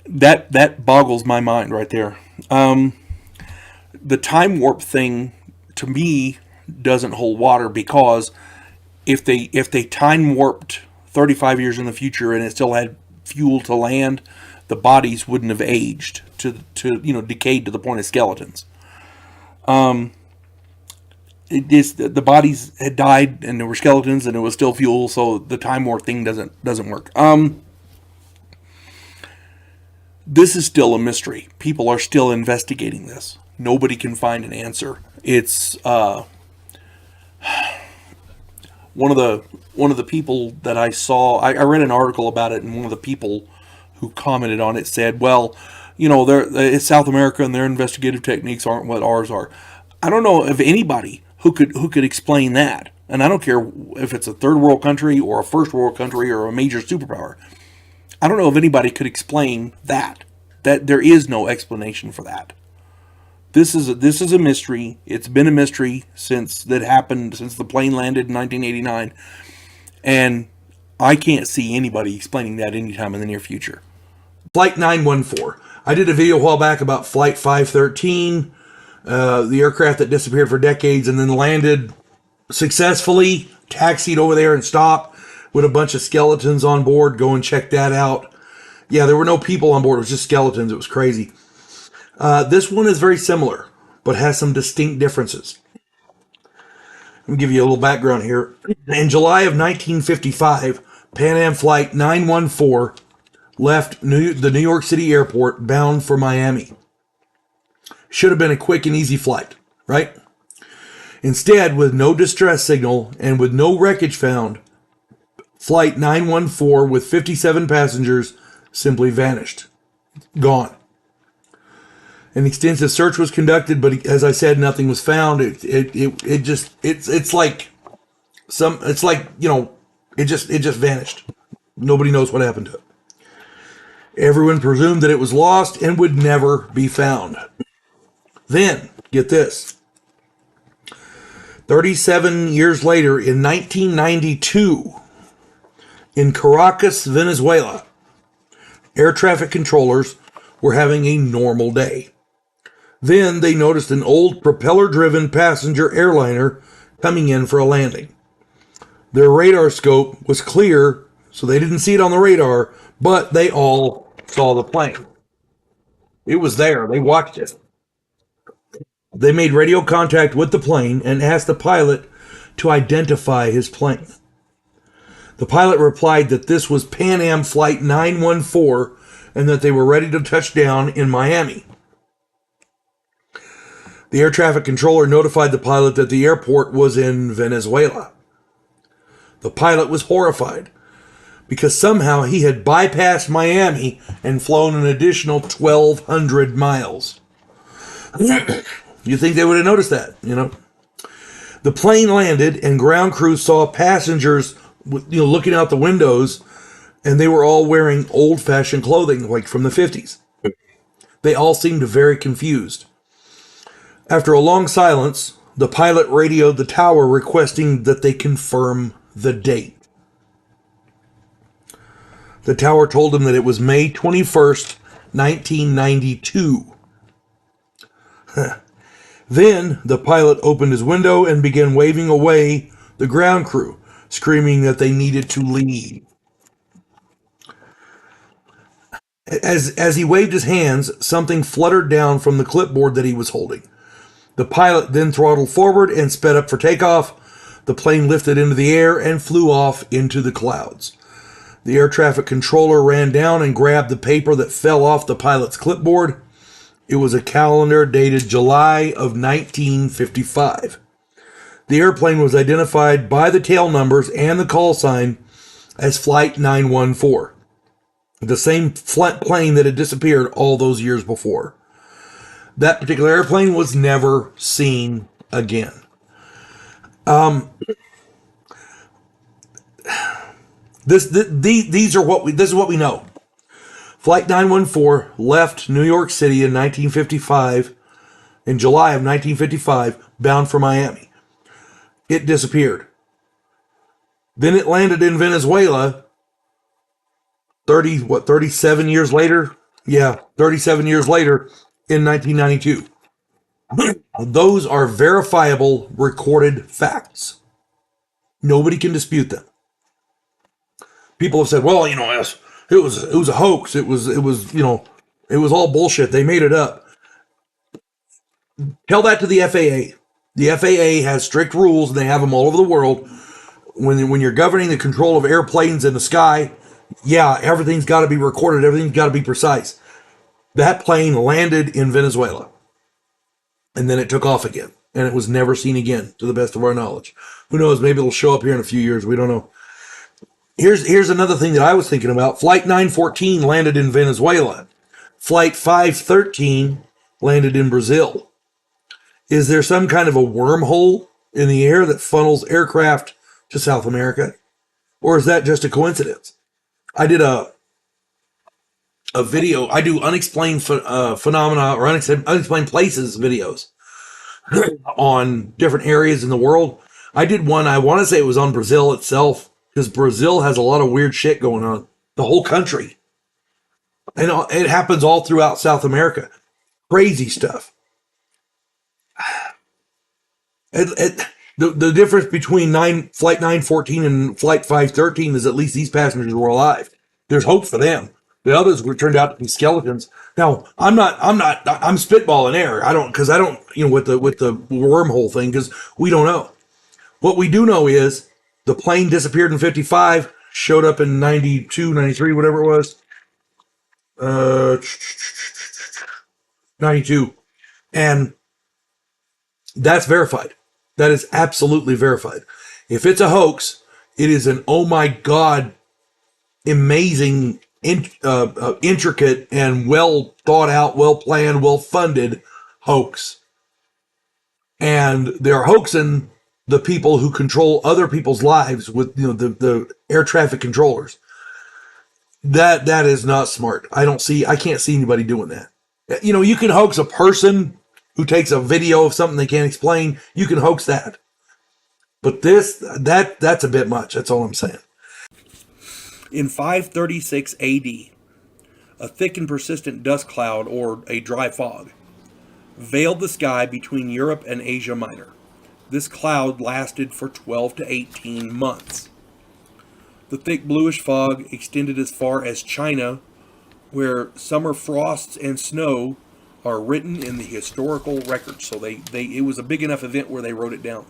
That boggles my mind right there. The time warp thing, to me, doesn't hold water, because if they time warped 35 years in the future and it still had fuel to land, the bodies wouldn't have aged to decayed to the point of skeletons. The bodies had died and there were skeletons and it was still fuel, so the time warp thing doesn't work. This is still a mystery. People are still investigating this. Nobody can find an answer. It's one of the people that I saw. I read an article about it, and one of the people who commented on it said, well, it's South America and their investigative techniques aren't what ours are. I don't know of anybody who could explain that. And I don't care if it's a third world country or a first world country or a major superpower. I don't know if anybody could explain that. That there is no explanation for that. This is a mystery. It's been a mystery since the plane landed in 1989, and I can't see anybody explaining that anytime in the near future. Flight 914. I did a video a while back about Flight 513, the aircraft that disappeared for decades and then landed successfully, taxied over there and stopped with a bunch of skeletons on board. Go and check that out. Yeah, there were no people on board. It was just skeletons. It was crazy. This one is very similar, but has some distinct differences. Let me give you a little background here. In July of 1955, Pan Am Flight 914 left the New York City airport bound for Miami. Should have been a quick and easy flight, right? Instead, with no distress signal and with no wreckage found, Flight 914 with 57 passengers simply vanished. Gone. An extensive search was conducted, but as I said, nothing was found. It just vanished. Nobody knows what happened to it. Everyone presumed that it was lost and would never be found. Then, get this. 37 years later, in 1992, in Caracas, Venezuela, air traffic controllers were having a normal day. Then they noticed an old propeller-driven passenger airliner coming in for a landing. Their radar scope was clear, so they didn't see it on the radar, but they all saw the plane. It was there. They watched it. They made radio contact with the plane and asked the pilot to identify his plane. The pilot replied that this was Pan Am Flight 914 and that they were ready to touch down in Miami. The air traffic controller notified the pilot that the airport was in Venezuela. The pilot was horrified because somehow he had bypassed Miami and flown an additional 1,200 miles. You think they would have noticed that, The plane landed and ground crew saw passengers looking out the windows, and they were all wearing old-fashioned clothing, like from the 50s. They all seemed very confused. After a long silence, the pilot radioed the tower requesting that they confirm the date. The tower told him that it was May 21st, 1992. Then the pilot opened his window and began waving away the ground crew, screaming that they needed to leave. As he waved his hands, something fluttered down from the clipboard that he was holding. The pilot then throttled forward and sped up for takeoff. The plane lifted into the air and flew off into the clouds. The air traffic controller ran down and grabbed the paper that fell off the pilot's clipboard. It was a calendar dated July of 1955. The airplane was identified by the tail numbers and the call sign as Flight 914, the same plane that had disappeared all those years before. That particular airplane was never seen again. This is what we know. Flight 914 left New York City in 1955, in July of 1955, bound for Miami. It disappeared. Then it landed in Venezuela 37 years later? Yeah, 37 years later in 1992. Those are verifiable recorded facts. Nobody can dispute them. People have said, well, it was a hoax. It was all bullshit. They made it up. Tell that to the FAA. The FAA has strict rules, and they have them all over the world. When you're governing the control of airplanes in the sky, yeah, everything's got to be recorded. Everything's got to be precise. That plane landed in Venezuela, and then it took off again, and it was never seen again, to the best of our knowledge. Who knows? Maybe it'll show up here in a few years. We don't know. Here's another thing that I was thinking about. Flight 914 landed in Venezuela. Flight 513 landed in Brazil. Is there some kind of a wormhole in the air that funnels aircraft to South America? Or is that just a coincidence? I did a video. I do unexplained phenomena or unexplained places videos on different areas in the world. I did one, I want to say it was on Brazil itself, because Brazil has a lot of weird shit going on. The whole country. And it happens all throughout South America. Crazy stuff. The difference between Flight 914 and Flight 513 is at least these passengers were alive. There's hope for them. The others were turned out to be skeletons. Now, I'm spitballing air. I don't, with the wormhole thing, because we don't know. What we do know is the plane disappeared in 55, showed up in 92, 93, whatever it was. 92. And that's verified. That is absolutely verified. If it's a hoax, it is an, oh my God, amazing, intricate, and well thought out, well planned, well funded hoax. And they're hoaxing the people who control other people's lives with, the air traffic controllers. That is not smart. I can't see anybody doing that. You can hoax a person who takes a video of something they can't explain. You can hoax that. But that's a bit much. That's all I'm saying. In 536 AD, a thick and persistent dust cloud, or a dry fog, veiled the sky between Europe and Asia Minor. This cloud lasted for 12 to 18 months. The thick bluish fog extended as far as China, where summer frosts and snow are written in the historical records. So it was a big enough event where they wrote it down.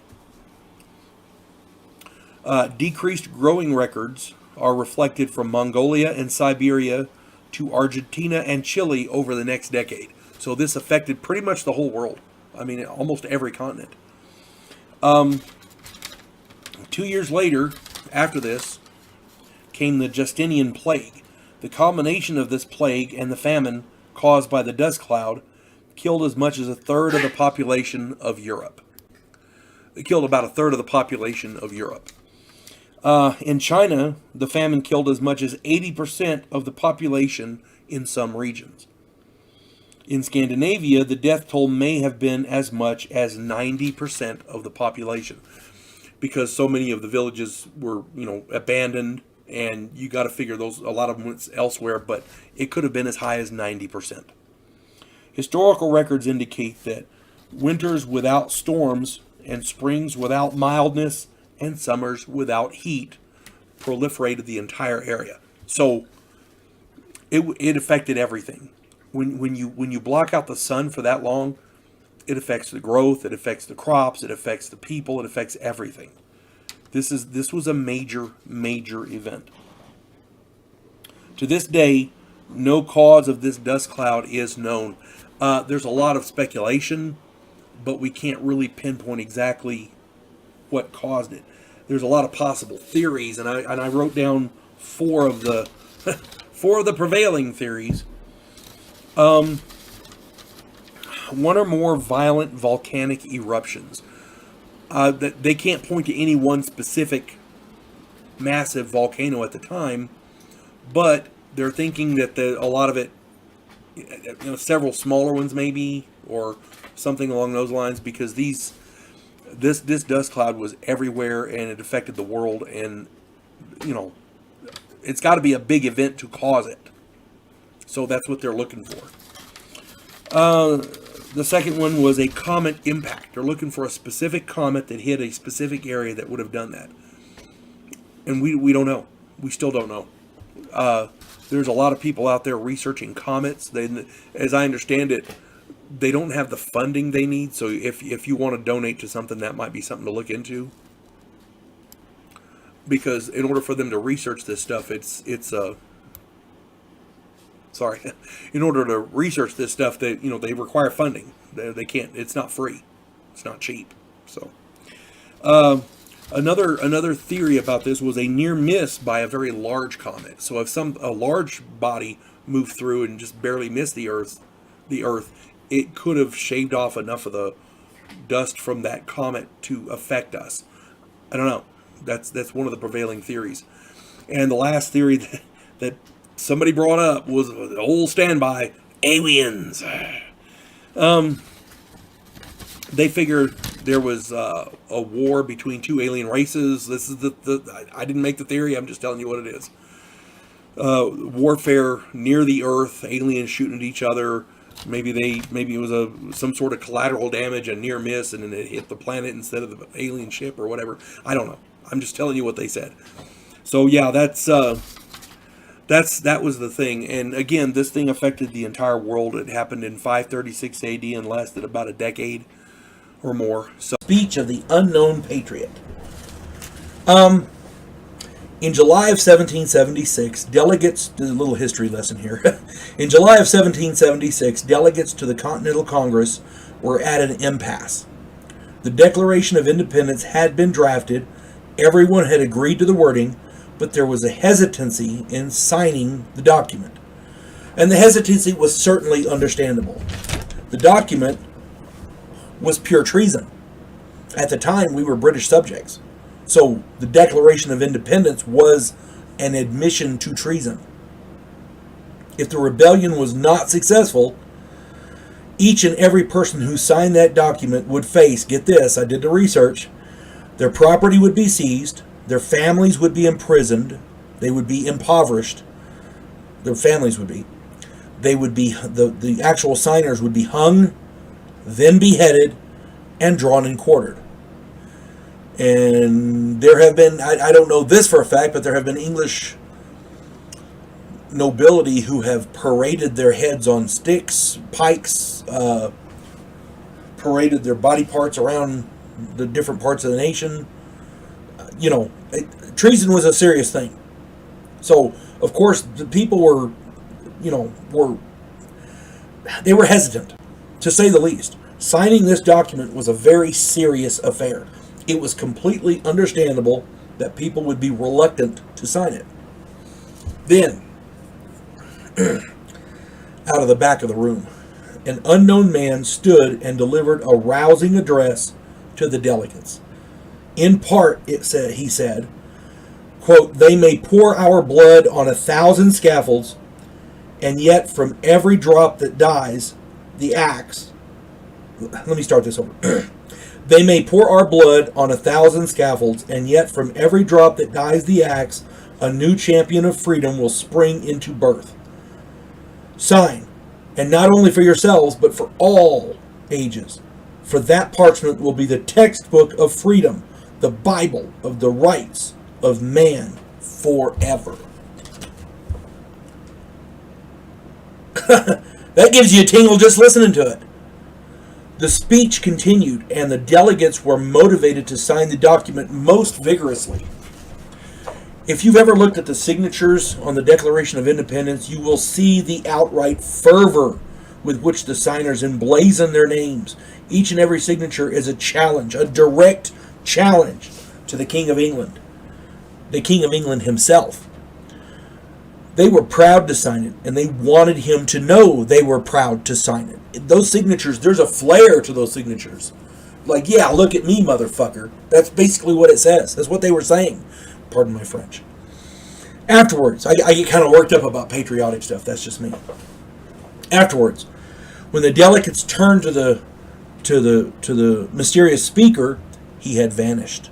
Decreased growing records are reflected from Mongolia and Siberia to Argentina and Chile over the next decade. So this affected pretty much the whole world. I mean, almost every continent. 2 years later, after this, came the Justinian plague. The combination of this plague and the famine caused by the dust cloud killed as much as a third of the population of Europe. It killed about a third of the population of Europe. In China, the famine killed as much as 80% of the population in some regions. In Scandinavia, the death toll may have been as much as 90% of the population, because so many of the villages were, abandoned, and you got to figure a lot of them went elsewhere, but it could have been as high as 90%. Historical records indicate that winters without storms and springs without mildness and summers without heat proliferated the entire area. So it affected everything. When you block out the sun for that long, it affects the growth, it affects the crops, it affects the people, it affects everything. This was a major event. To this day, no cause of this dust cloud is known. There's a lot of speculation, but we can't really pinpoint exactly what caused it. There's a lot of possible theories, and I wrote down four of the prevailing theories. One or more violent volcanic eruptions. They can't point to any one specific massive volcano at the time, but they're thinking that a lot of it, several smaller ones maybe, or something along those lines, because this dust cloud was everywhere and it affected the world, and it's got to be a big event to cause it. So that's what they're looking for. The second one was a comet impact. They're looking for a specific comet that hit a specific area that would have done that. And we don't know. We still don't know. There's a lot of people out there researching comets. As I understand it, they don't have the funding they need. So if you want to donate to something, that might be something to look into. Because in order for them to research this stuff, in order to research this stuff, they require funding. They can't. It's not free. It's not cheap. So, Another theory about this was a near miss by a very large comet. So if a large body moved through and just barely missed the Earth, it could have shaved off enough of the dust from that comet to affect us. I don't know. That's one of the prevailing theories. And the last theory that somebody brought up was the old standby aliens. They figured there was a war between two alien races. This is I didn't make the theory. I'm just telling you what it is. Warfare near the Earth, aliens shooting at each other. Maybe it was some sort of collateral damage, a near miss, and then it hit the planet instead of the alien ship or whatever. I don't know. I'm just telling you what they said. So yeah, that was the thing. And again, this thing affected the entire world. It happened in 536 AD and lasted about a decade or more. So Speech of the Unknown Patriot. In July of 1776, delegates, there's a little history lesson here. In July of 1776, delegates to the Continental Congress were at an impasse. The Declaration of Independence had been drafted, everyone had agreed to the wording, but there was a hesitancy in signing the document. And the hesitancy was certainly understandable. The document was pure treason. At the time, we were British subjects. So the Declaration of Independence was an admission to treason. If the rebellion was not successful, each and every person who signed that document would face, get this, I did the research, their property would be seized, their families would be imprisoned, they would be impoverished, their families would be. They would be, the actual signers would be hung, then beheaded, and drawn and quartered. And there have been, I don't know this for a fact, but there have been English nobility who have paraded their heads on sticks, pikes, paraded their body parts around the different parts of the nation. Treason was a serious thing. So, of course, the people were hesitant, to say the least. Signing this document was a very serious affair. It was completely understandable that people would be reluctant to sign it. Then, out of the back of the room, an unknown man stood and delivered a rousing address to the delegates. In part, he said, quote, "They may pour our blood on 1,000 scaffolds, and yet from every drop that dies, the axe..." Let me start this over. "They may pour our blood on 1,000 scaffolds, and yet from every drop that dies the axe, a new champion of freedom will spring into birth. Sign, and not only for yourselves, but for all ages. For that parchment will be the textbook of freedom, the Bible of the rights of man forever." That gives you a tingle just listening to it. The speech continued, and the delegates were motivated to sign the document most vigorously. If you've ever looked at the signatures on the Declaration of Independence, you will see the outright fervor with which the signers emblazon their names. Each and every signature is a challenge, a direct challenge to the King of England himself. They were proud to sign it, and they wanted him to know they were proud to sign it. Those signatures, there's a flair to those signatures. Like, yeah, look at me, motherfucker. That's basically what it says. That's what they were saying. Pardon my French. Afterwards, I get kind of worked up about patriotic stuff. That's just me. Afterwards, when the delegates turned to the mysterious speaker, he had vanished.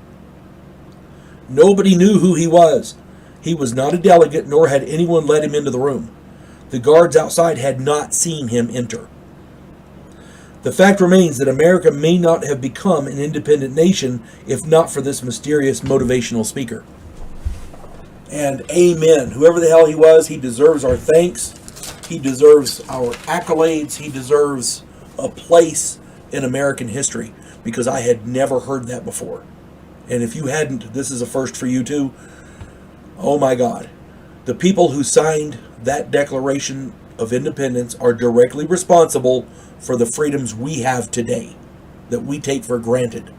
Nobody knew who he was. He was not a delegate, nor had anyone let him into the room. The guards outside had not seen him enter. The fact remains that America may not have become an independent nation if not for this mysterious motivational speaker. And amen. Whoever the hell he was, he deserves our thanks. He deserves our accolades. He deserves a place in American history, because I had never heard that before. And if you hadn't, this is a first for you too. Oh my God. The people who signed that Declaration of Independence are directly responsible for the freedoms we have today that we take for granted.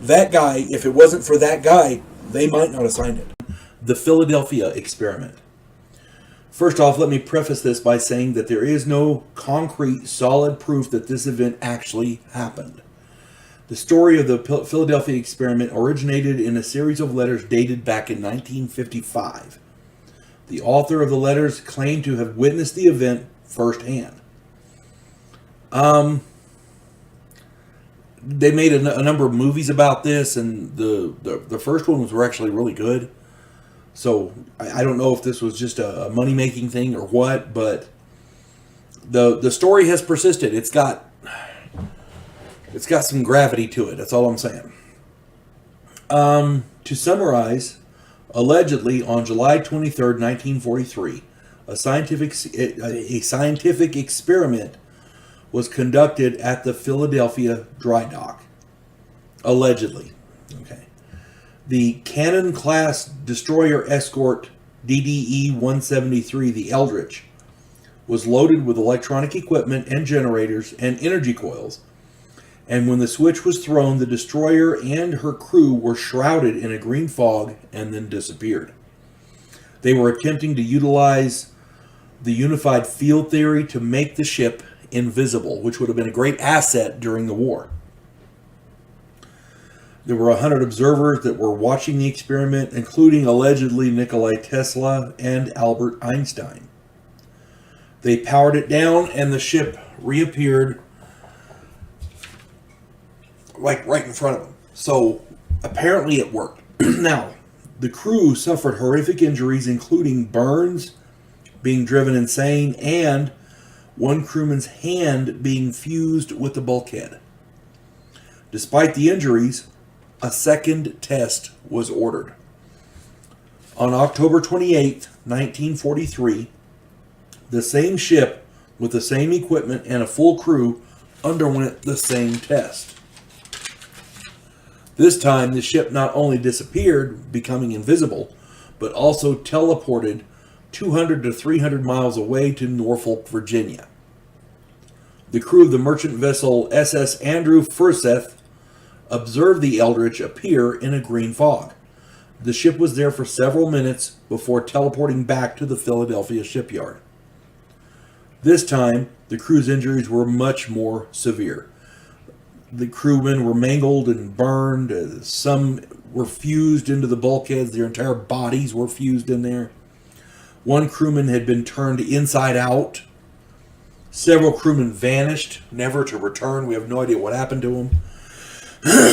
that guy, if it wasn't for that guy, they might not have signed it. The Philadelphia experiment. First off, let me preface this by saying that there is no concrete, solid proof that this event actually happened. The story of the Philadelphia experiment originated in a series of letters dated back in 1955. The author of the letters claimed to have witnessed the event firsthand. They made a number of movies about this, and the first ones were actually really good. So I don't know if this was just a money-making thing or what, but the story has persisted. It's got some gravity to it. That's all I'm saying. To summarize, allegedly on July 23rd, 1943, a scientific experiment was conducted at the Philadelphia dry dock. Allegedly. Okay. The Cannon-class destroyer escort DDE-173, the Eldridge, was loaded with electronic equipment and generators and energy coils, and when the switch was thrown, the destroyer and her crew were shrouded in a green fog and then disappeared. They were attempting to utilize the unified field theory to make the ship invisible, which would have been a great asset during the war. There were 100 observers that were watching the experiment, including allegedly Nikola Tesla and Albert Einstein. They powered it down and the ship reappeared like right in front of them. So apparently it worked. Now, the crew suffered horrific injuries, including burns, being driven insane, and one crewman's hand being fused with the bulkhead. Despite the injuries, a second test was ordered. On October 28, 1943, the same ship with the same equipment and a full crew underwent the same test. This time, the ship not only disappeared, becoming invisible, but also teleported 200 to 300 miles away to Norfolk, Virginia. The crew of the merchant vessel SS Andrew Forsyth observed the Eldridge appear in a green fog. The ship was there for several minutes before teleporting back to the Philadelphia shipyard. This time, the crew's injuries were much more severe. The crewmen were mangled and burned. Some were fused into the bulkheads. Their entire bodies were fused in there. One crewman had been turned inside out. Several crewmen vanished, never to return. We have no idea what happened to them.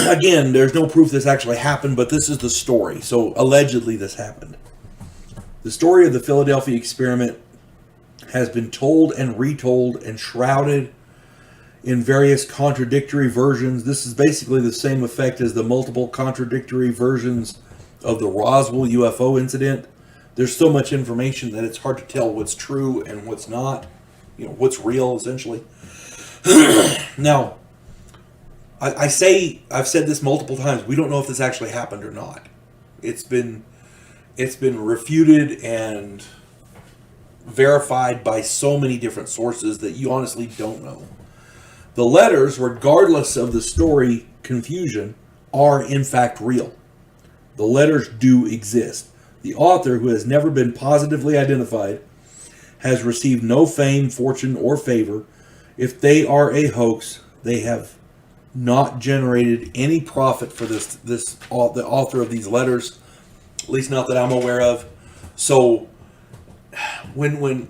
Again, there's no proof this actually happened, but this is the story. So allegedly this happened. The story of the Philadelphia experiment has been told and retold and shrouded in various contradictory versions. This is basically the same effect as the multiple contradictory versions of the Roswell UFO incident. There's so much information that it's hard to tell what's true and what's not. You know, what's real, essentially. Now, I've said this multiple times. We don't know if this actually happened or not. It's been refuted and verified by so many different sources that you honestly don't know. The letters, regardless of the story confusion, are in fact real. The letters do exist. The author, who has never been positively identified, has received no fame, fortune, or favor. If they are a hoax, they have not generated any profit for the author of these letters, at least not that I'm aware of. So when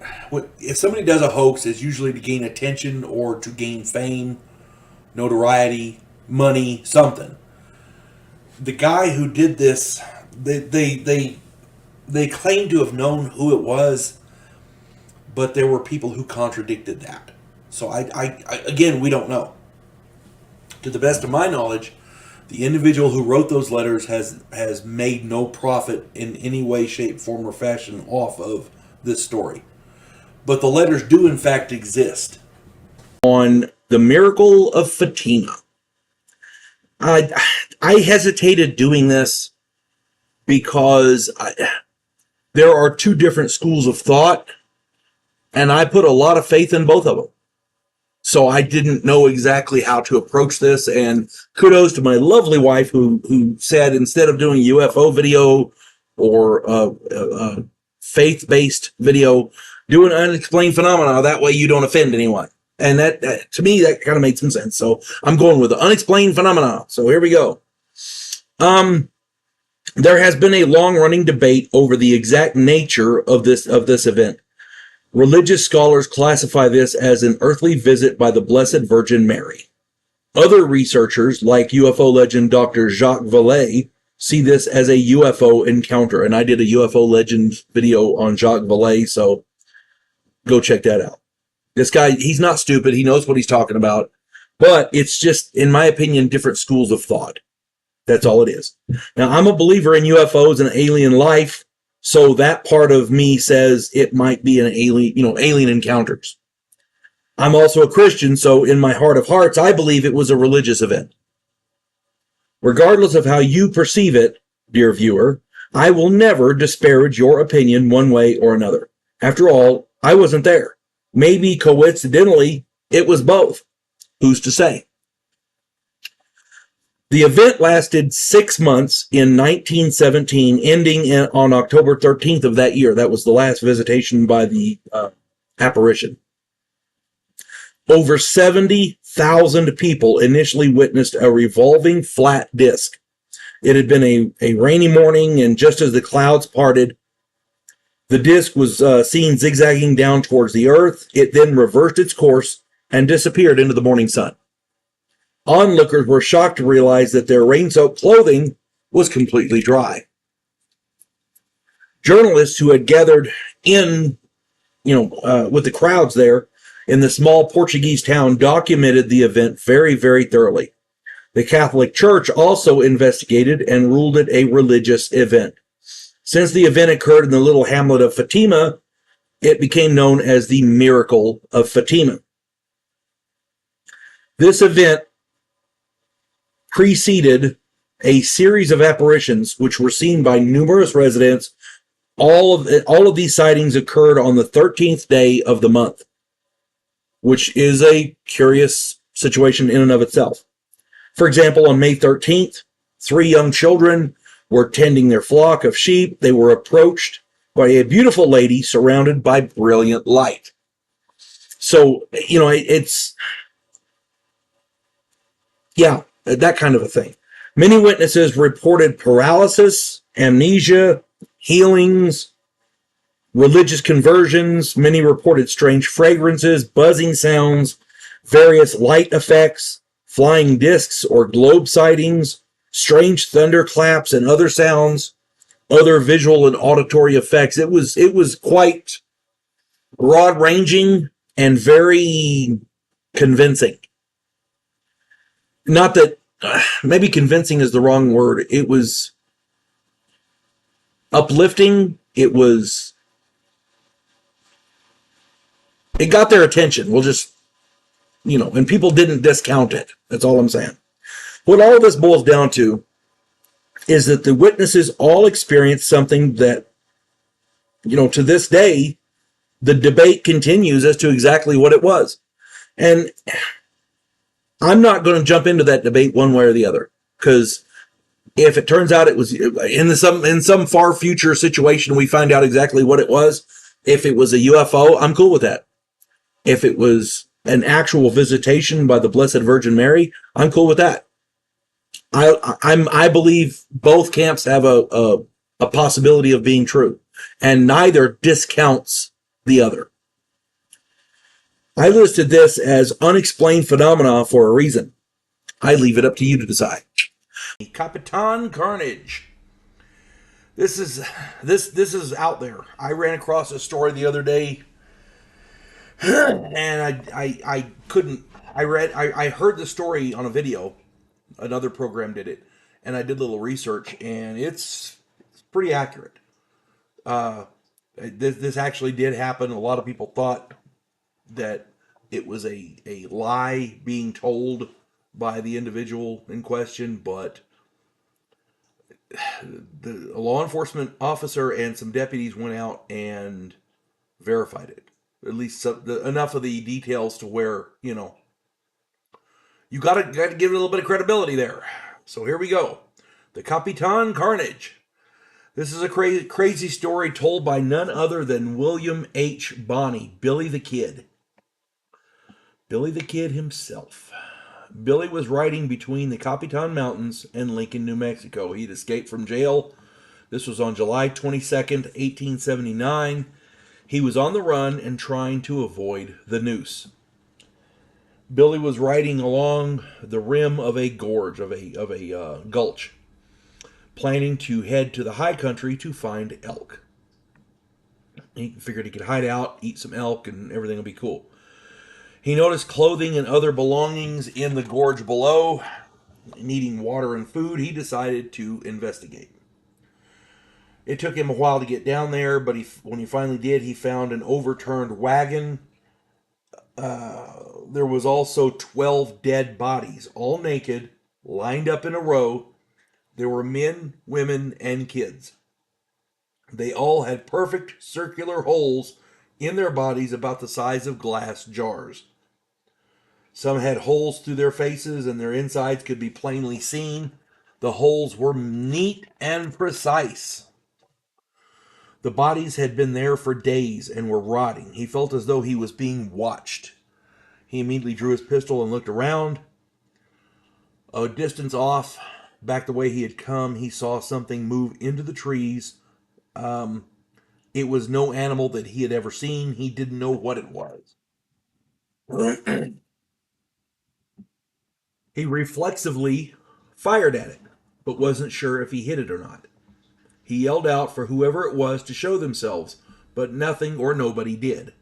if somebody does a hoax, it's usually to gain attention or to gain fame, notoriety, money, something. The guy who did this, they claim to have known who it was, but there were people who contradicted that. So I again, we don't know. To the best of my knowledge, the individual who wrote those letters has made no profit in any way, shape, form, or fashion off of this story. But the letters do in fact exist. On the miracle of Fatima. I hesitated doing this because there are two different schools of thought, and I put a lot of faith in both of them. So I didn't know exactly how to approach this. And kudos to my lovely wife who said, instead of doing UFO video or faith-based video, do an unexplained phenomena. That way you don't offend anyone. And that to me, that kind of made some sense. So I'm going with the unexplained phenomena. So here we go. There has been a long-running debate over the exact nature of this event. Religious scholars classify this as an earthly visit by the Blessed Virgin Mary. Other researchers, like UFO legend Dr. Jacques Vallée, see this as a UFO encounter. And I did a UFO legend video on Jacques Vallée, so go check that out. This guy, he's not stupid. He knows what he's talking about. But it's just, in my opinion, different schools of thought. That's all it is. Now, I'm a believer in UFOs and alien life. So that part of me says it might be an alien encounters. I'm also a Christian, so in my heart of hearts, I believe it was a religious event. Regardless of how you perceive it, dear viewer, I will never disparage your opinion one way or another. After all, I wasn't there. Maybe coincidentally, it was both. Who's to say? The event lasted 6 months in 1917, ending on October 13th of that year. That was the last visitation by the apparition. Over 70,000 people initially witnessed a revolving flat disc. It had been a rainy morning, and just as the clouds parted, the disc was seen zigzagging down towards the earth. It then reversed its course and disappeared into the morning sun. Onlookers were shocked to realize that their rain-soaked clothing was completely dry. Journalists who had gathered in, with the crowds there in the small Portuguese town documented the event very, very thoroughly. The Catholic Church also investigated and ruled it a religious event. Since the event occurred in the little hamlet of Fatima, it became known as the Miracle of Fatima. This event preceded a series of apparitions which were seen by numerous residents. All of these sightings occurred on the 13th day of the month, which is a curious situation in and of itself. For example, on May 13th, 3 young children were tending their flock of sheep. They were approached by a beautiful lady surrounded by brilliant light. So, it's that kind of a thing. Many witnesses reported paralysis, amnesia, healings, religious conversions. Many reported strange fragrances, buzzing sounds, various light effects, flying discs or globe sightings, strange thunderclaps and other sounds, other visual and auditory effects. It was quite broad-ranging and very convincing. Not that, maybe convincing is the wrong word. It was uplifting. It got their attention. We'll just, and people didn't discount it. That's all I'm saying. What all this boils down to is that the witnesses all experienced something that, to this day, the debate continues as to exactly what it was. And I'm not going to jump into that debate one way or the other, because if it turns out it was in some far future situation, we find out exactly what it was. If it was a UFO, I'm cool with that. If it was an actual visitation by the Blessed Virgin Mary, I'm cool with that. I believe both camps have a possibility of being true, and neither discounts the other. I listed this as unexplained phenomena for a reason. I leave it up to you to decide. Capitan Carnage. This is out there. I ran across a story the other day, and I couldn't. I heard the story on a video. Another program did it, and I did a little research, and it's pretty accurate. This actually did happen. A lot of people thought that it was a lie being told by the individual in question, but a law enforcement officer and some deputies went out and verified it. At least enough of the details to where, You got to give it a little bit of credibility there. So here we go. The Capitan Carnage. This is a crazy story told by none other than William H. Bonney, Billy the Kid. Billy the Kid himself. Billy was riding between the Capitan Mountains and Lincoln, New Mexico. He'd escaped from jail. This was on July 22nd, 1879. He was on the run and trying to avoid the noose. Billy was riding along the rim of a gorge, of a gulch, planning to head to the high country to find elk. He figured he could hide out, eat some elk, and everything will be cool. He noticed clothing and other belongings in the gorge below. Needing water and food, he decided to investigate. It took him a while to get down there, but when he finally did, he found an overturned wagon. There was also 12 dead bodies, all naked, lined up in a row. There were men, women, and kids. They all had perfect circular holes in their bodies about the size of glass jars. Some had holes through their faces and their insides could be plainly seen. The holes were neat and precise. The bodies had been there for days and were rotting. He felt as though he was being watched. He immediately drew his pistol and looked around. A distance off, back the way he had come, he saw something move into the trees. It was no animal that he had ever seen. He didn't know what it was. He reflexively fired at it, but wasn't sure if he hit it or not. He yelled out for whoever it was to show themselves, but nothing or nobody did.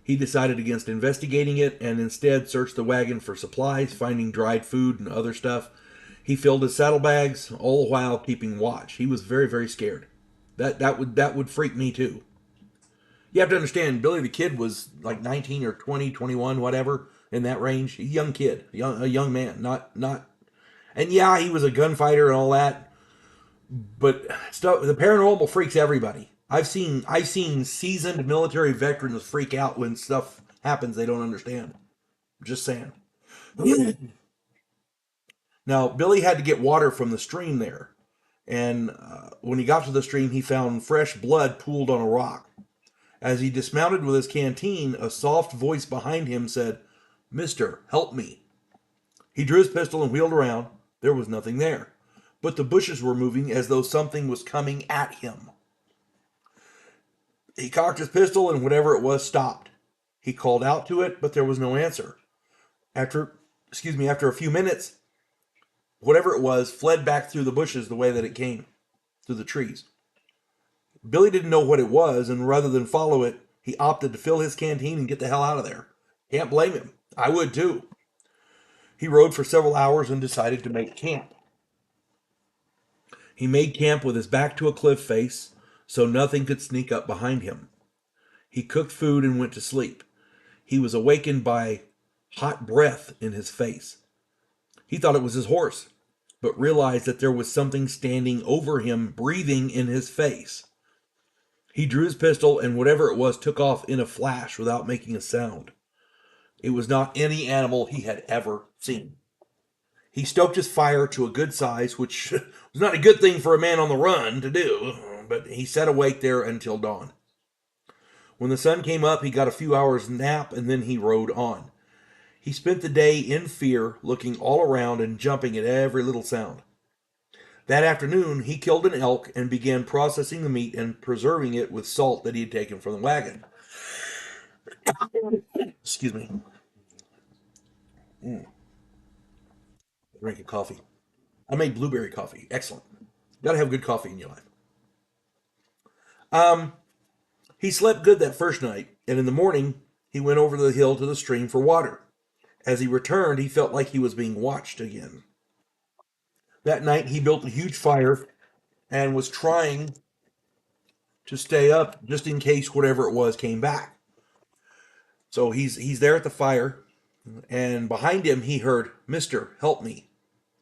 He decided against investigating it and instead searched the wagon for supplies, finding dried food and other stuff. He filled his saddlebags, all the while keeping watch. He was very, very scared. That would freak me too. You have to understand, Billy the Kid was like 19 or 20, 21, whatever, in that range. A young kid, a young man, not. And yeah, he was a gunfighter and all that, but the paranormal freaks everybody. I've seen seasoned military veterans freak out when stuff happens they don't understand. Just saying. Now, Billy had to get water from the stream there. And when he got to the stream, he found fresh blood pooled on a rock. As he dismounted with his canteen, a soft voice behind him said, "Mister, help me." He drew his pistol and wheeled around. There was nothing there, but the bushes were moving as though something was coming at him. He cocked his pistol and whatever it was stopped. He called out to it, but there was no answer. After a few minutes, whatever it was fled back through the bushes the way that it came, through the trees. Billy didn't know what it was, and rather than follow it, he opted to fill his canteen and get the hell out of there. Can't blame him. I would too. He rode for several hours and decided to make camp. He made camp with his back to a cliff face, so nothing could sneak up behind him. He cooked food and went to sleep. He was awakened by hot breath in his face. He thought it was his horse, but realized that there was something standing over him, breathing in his face. He drew his pistol, and whatever it was took off in a flash without making a sound. It was not any animal he had ever seen. He stoked his fire to a good size, which was not a good thing for a man on the run to do, but he sat awake there until dawn. When the sun came up, he got a few hours nap, and then he rode on. He spent the day in fear, looking all around and jumping at every little sound. That afternoon, he killed an elk and began processing the meat and preserving it with salt that he had taken from the wagon. Excuse me. Drink of coffee. I made blueberry coffee. Excellent. Gotta have good coffee in your life. He slept good that first night, and in the morning, he went over the hill to the stream for water. As he returned, he felt like he was being watched again. That night, he built a huge fire and was trying to stay up just in case whatever it was came back. So he's there at the fire, and behind him he heard, "Mister, help me."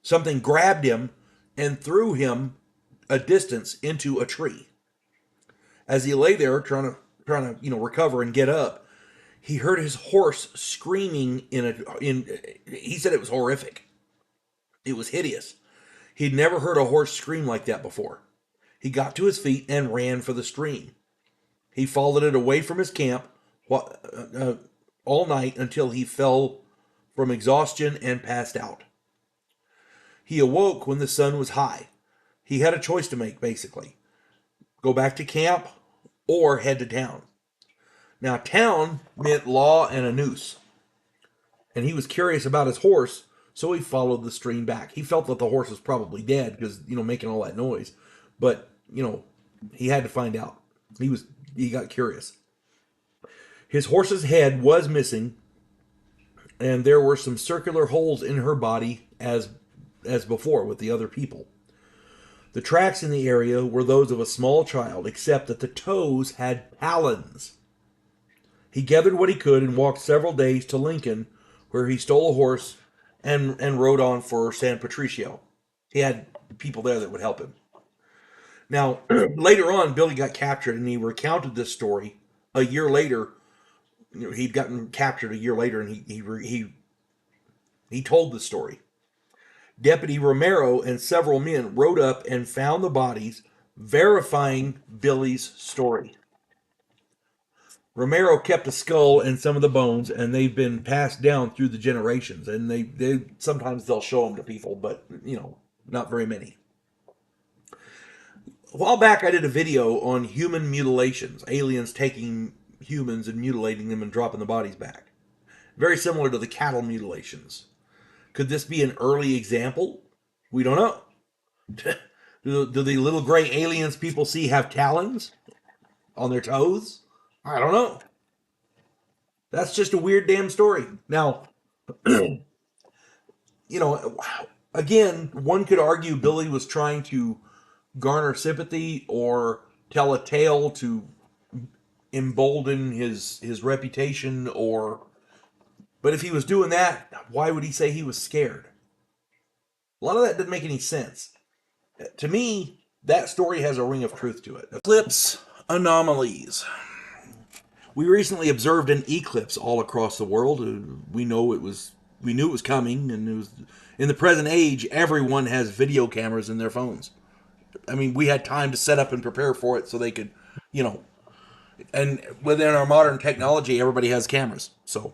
Something grabbed him and threw him a distance into a tree. As he lay there trying to recover and get up, he heard his horse screaming he said it was horrific. It was hideous. He'd never heard a horse scream like that before. He got to his feet and ran for the stream. He followed it away from his camp all night until he fell from exhaustion and passed out. He awoke when the sun was high. He had a choice to make, basically. Go back to camp or head to town. Now, town meant law and a noose. And he was curious about his horse, so he followed the stream back. He felt that the horse was probably dead because, making all that noise. But, he had to find out. He got curious. His horse's head was missing, and there were some circular holes in her body as before with the other people. The tracks in the area were those of a small child, except that the toes had talons. He gathered what he could and walked several days to Lincoln, where he stole a horse and rode on for San Patricio. He had people there that would help him. Now, later on, Billy got captured, and he recounted this story a year later. He'd gotten captured a year later, and he told the story. Deputy Romero and several men rode up and found the bodies, verifying Billy's story. Romero kept a skull and some of the bones, and they've been passed down through the generations. And they sometimes they'll show them to people, but not very many. A while back, I did a video on human mutilations, aliens taking humans and mutilating them and dropping the bodies back. Very similar to the cattle mutilations. Could this be an early example? We don't know. Do the little gray aliens people see have talons on their toes? I don't know. That's just a weird damn story. Now, again, one could argue Billy was trying to garner sympathy or tell a tale to embolden his reputation, but if he was doing that, why would he say he was scared? A lot of that didn't make any sense. To me, that story has a ring of truth to it. Eclipse anomalies. We recently observed an eclipse all across the world. We knew it was coming, and it was in the present age. Everyone has video cameras in their phones. I mean, we had time to set up and prepare for it so they could, and within our modern technology, everybody has cameras. So,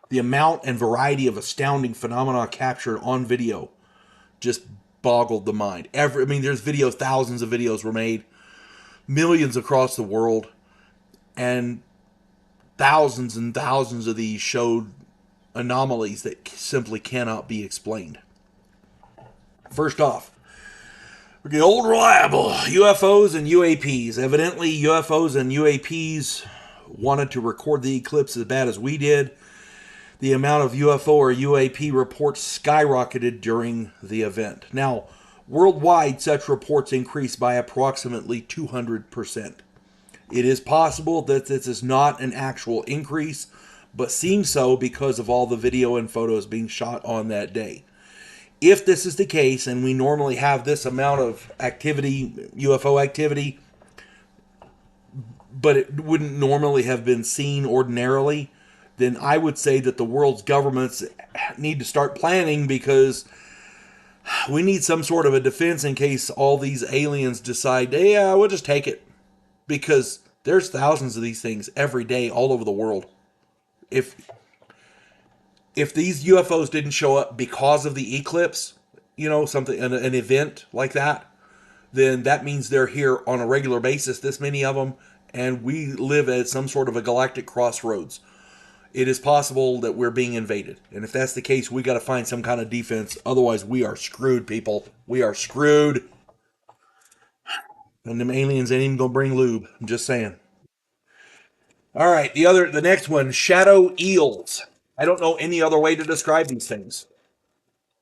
the amount and variety of astounding phenomena captured on video just boggled the mind. There's videos, thousands of videos were made, millions across the world, and thousands and thousands of these showed anomalies that simply cannot be explained. First off, the old reliable UFOs and UAPs. Evidently, UFOs and UAPs wanted to record the eclipse as bad as we did. The amount of UFO or UAP reports skyrocketed during the event. Now, worldwide, such reports increased by approximately 200%. It is possible that this is not an actual increase, but seems so because of all the video and photos being shot on that day. If this is the case, and we normally have this amount of activity, UFO activity, but it wouldn't normally have been seen ordinarily, then I would say that the world's governments need to start planning, because we need some sort of a defense in case all these aliens decide, yeah, we'll just take it. Because there's thousands of these things every day all over the world. If these UFOs didn't show up because of the eclipse, something, an event like that, then that means they're here on a regular basis, this many of them, and we live at some sort of a galactic crossroads. It is possible that we're being invaded. And if that's the case, we got to find some kind of defense. Otherwise, we are screwed, people. We are screwed. And them aliens ain't even going to bring lube. I'm just saying. All right, the next one, shadow eels. I don't know any other way to describe these things.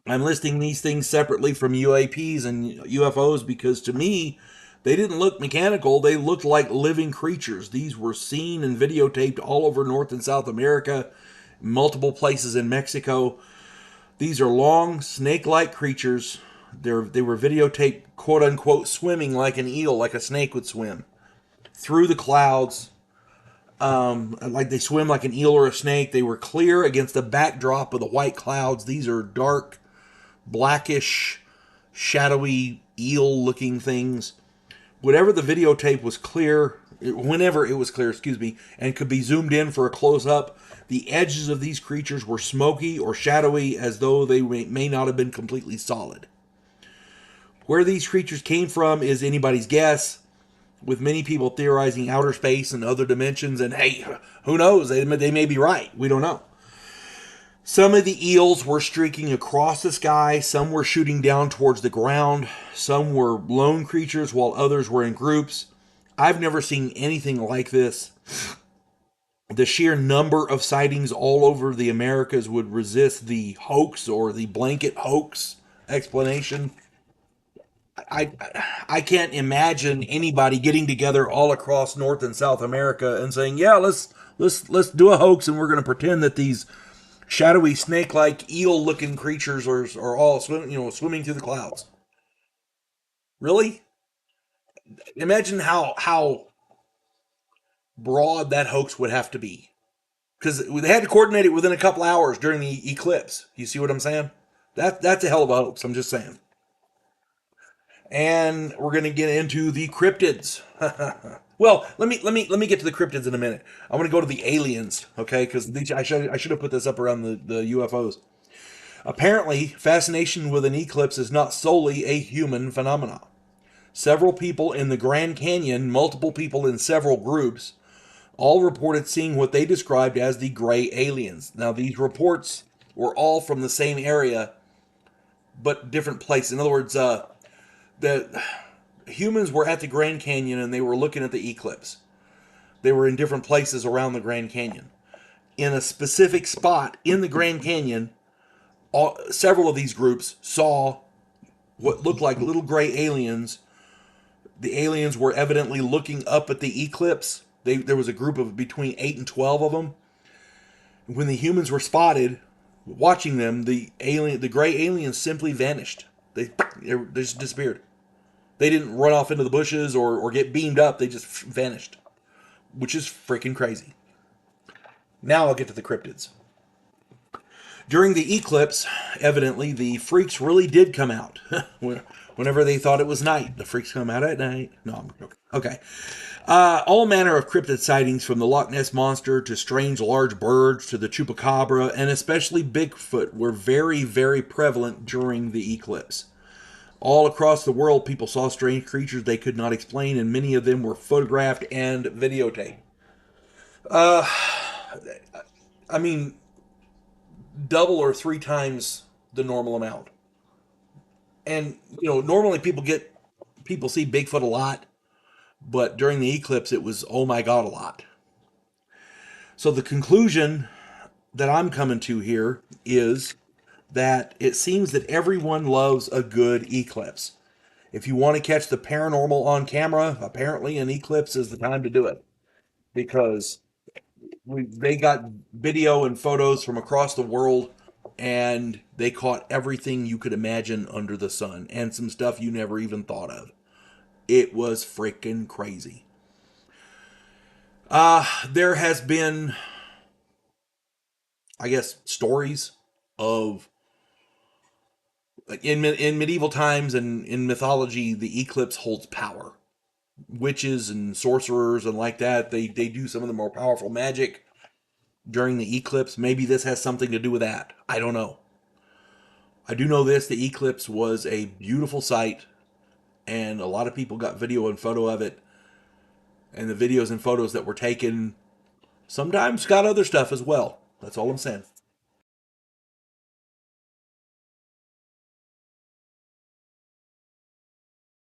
I'm listing these things separately from UAPs and UFOs because to me, they didn't look mechanical. They looked like living creatures. These were seen and videotaped all over North and South America, multiple places in Mexico. These are long, snake-like creatures. They were videotaped, quote-unquote, swimming like an eel, like a snake would swim, through the clouds. Like they swim like an eel or a snake. They were clear against the backdrop of the white clouds. These are dark, blackish, shadowy, eel-looking things. Whatever the videotape was clear, whenever it was clear, excuse me, and could be zoomed in for a close-up, the edges of these creatures were smoky or shadowy as though they may not have been completely solid. Where these creatures came from is anybody's guess, with many people theorizing outer space and other dimensions, and hey, who knows? They may be right. We don't know. Some of the eels were streaking across the sky, some were shooting down towards the ground, some were lone creatures while others were in groups. I've never seen anything like this. The sheer number of sightings all over the Americas would resist the hoax or the blanket hoax explanation. I I can't imagine anybody getting together all across North and South America and saying, "Yeah, let's do a hoax, and we're going to pretend that these shadowy snake-like eel-looking creatures are all swimming through the clouds." Really? Imagine how broad that hoax would have to be, because they had to coordinate it within a couple hours during the eclipse. You see what I'm saying? That's a hell of a hoax. I'm just saying. And we're going to get into the cryptids. Well, let me get to the cryptids in a minute. I want to go to the aliens, okay? Because I should have put this up around the UFOs. Apparently, fascination with an eclipse is not solely a human phenomenon. Several people in the Grand Canyon, multiple people in several groups, all reported seeing what they described as the gray aliens. Now, these reports were all from the same area, but different places. In other words, the humans were at the Grand Canyon and they were looking at the eclipse. They were in different places around the Grand Canyon. In a specific spot in the Grand Canyon, several of these groups saw what looked like little gray aliens. The aliens were evidently looking up at the eclipse. There was a group of between 8 and 12 of them. When the humans were spotted watching them, the gray aliens simply vanished. They just disappeared. They didn't run off into the bushes or get beamed up. They just vanished, which is freaking crazy. Now I'll get to the cryptids. During the eclipse, evidently, the freaks really did come out. Whenever they thought it was night, the freaks come out at night. No, I'm joking. Okay. All manner of cryptid sightings, from the Loch Ness Monster to strange large birds to the Chupacabra, and especially Bigfoot, were very, very prevalent during the eclipse. All across the world, people saw strange creatures they could not explain, and many of them were photographed and videotaped. I mean, double or three times the normal amount. And, normally people see Bigfoot a lot, but during the eclipse, it was, oh my God, a lot. So the conclusion that I'm coming to here is that it seems that everyone loves a good eclipse. If you want to catch the paranormal on camera, apparently an eclipse is the time to do it, because they got video and photos from across the world, and they caught everything you could imagine under the sun, and some stuff you never even thought of. It was freaking crazy. There has been, I guess, stories of, in medieval times and in mythology, the eclipse holds power. Witches and sorcerers and like that, they do some of the more powerful magic during the eclipse. Maybe this has something to do with that. I don't know. I do know this: the eclipse was a beautiful sight, and a lot of people got video and photo of it. And the videos and photos that were taken sometimes got other stuff as well. That's all I'm saying.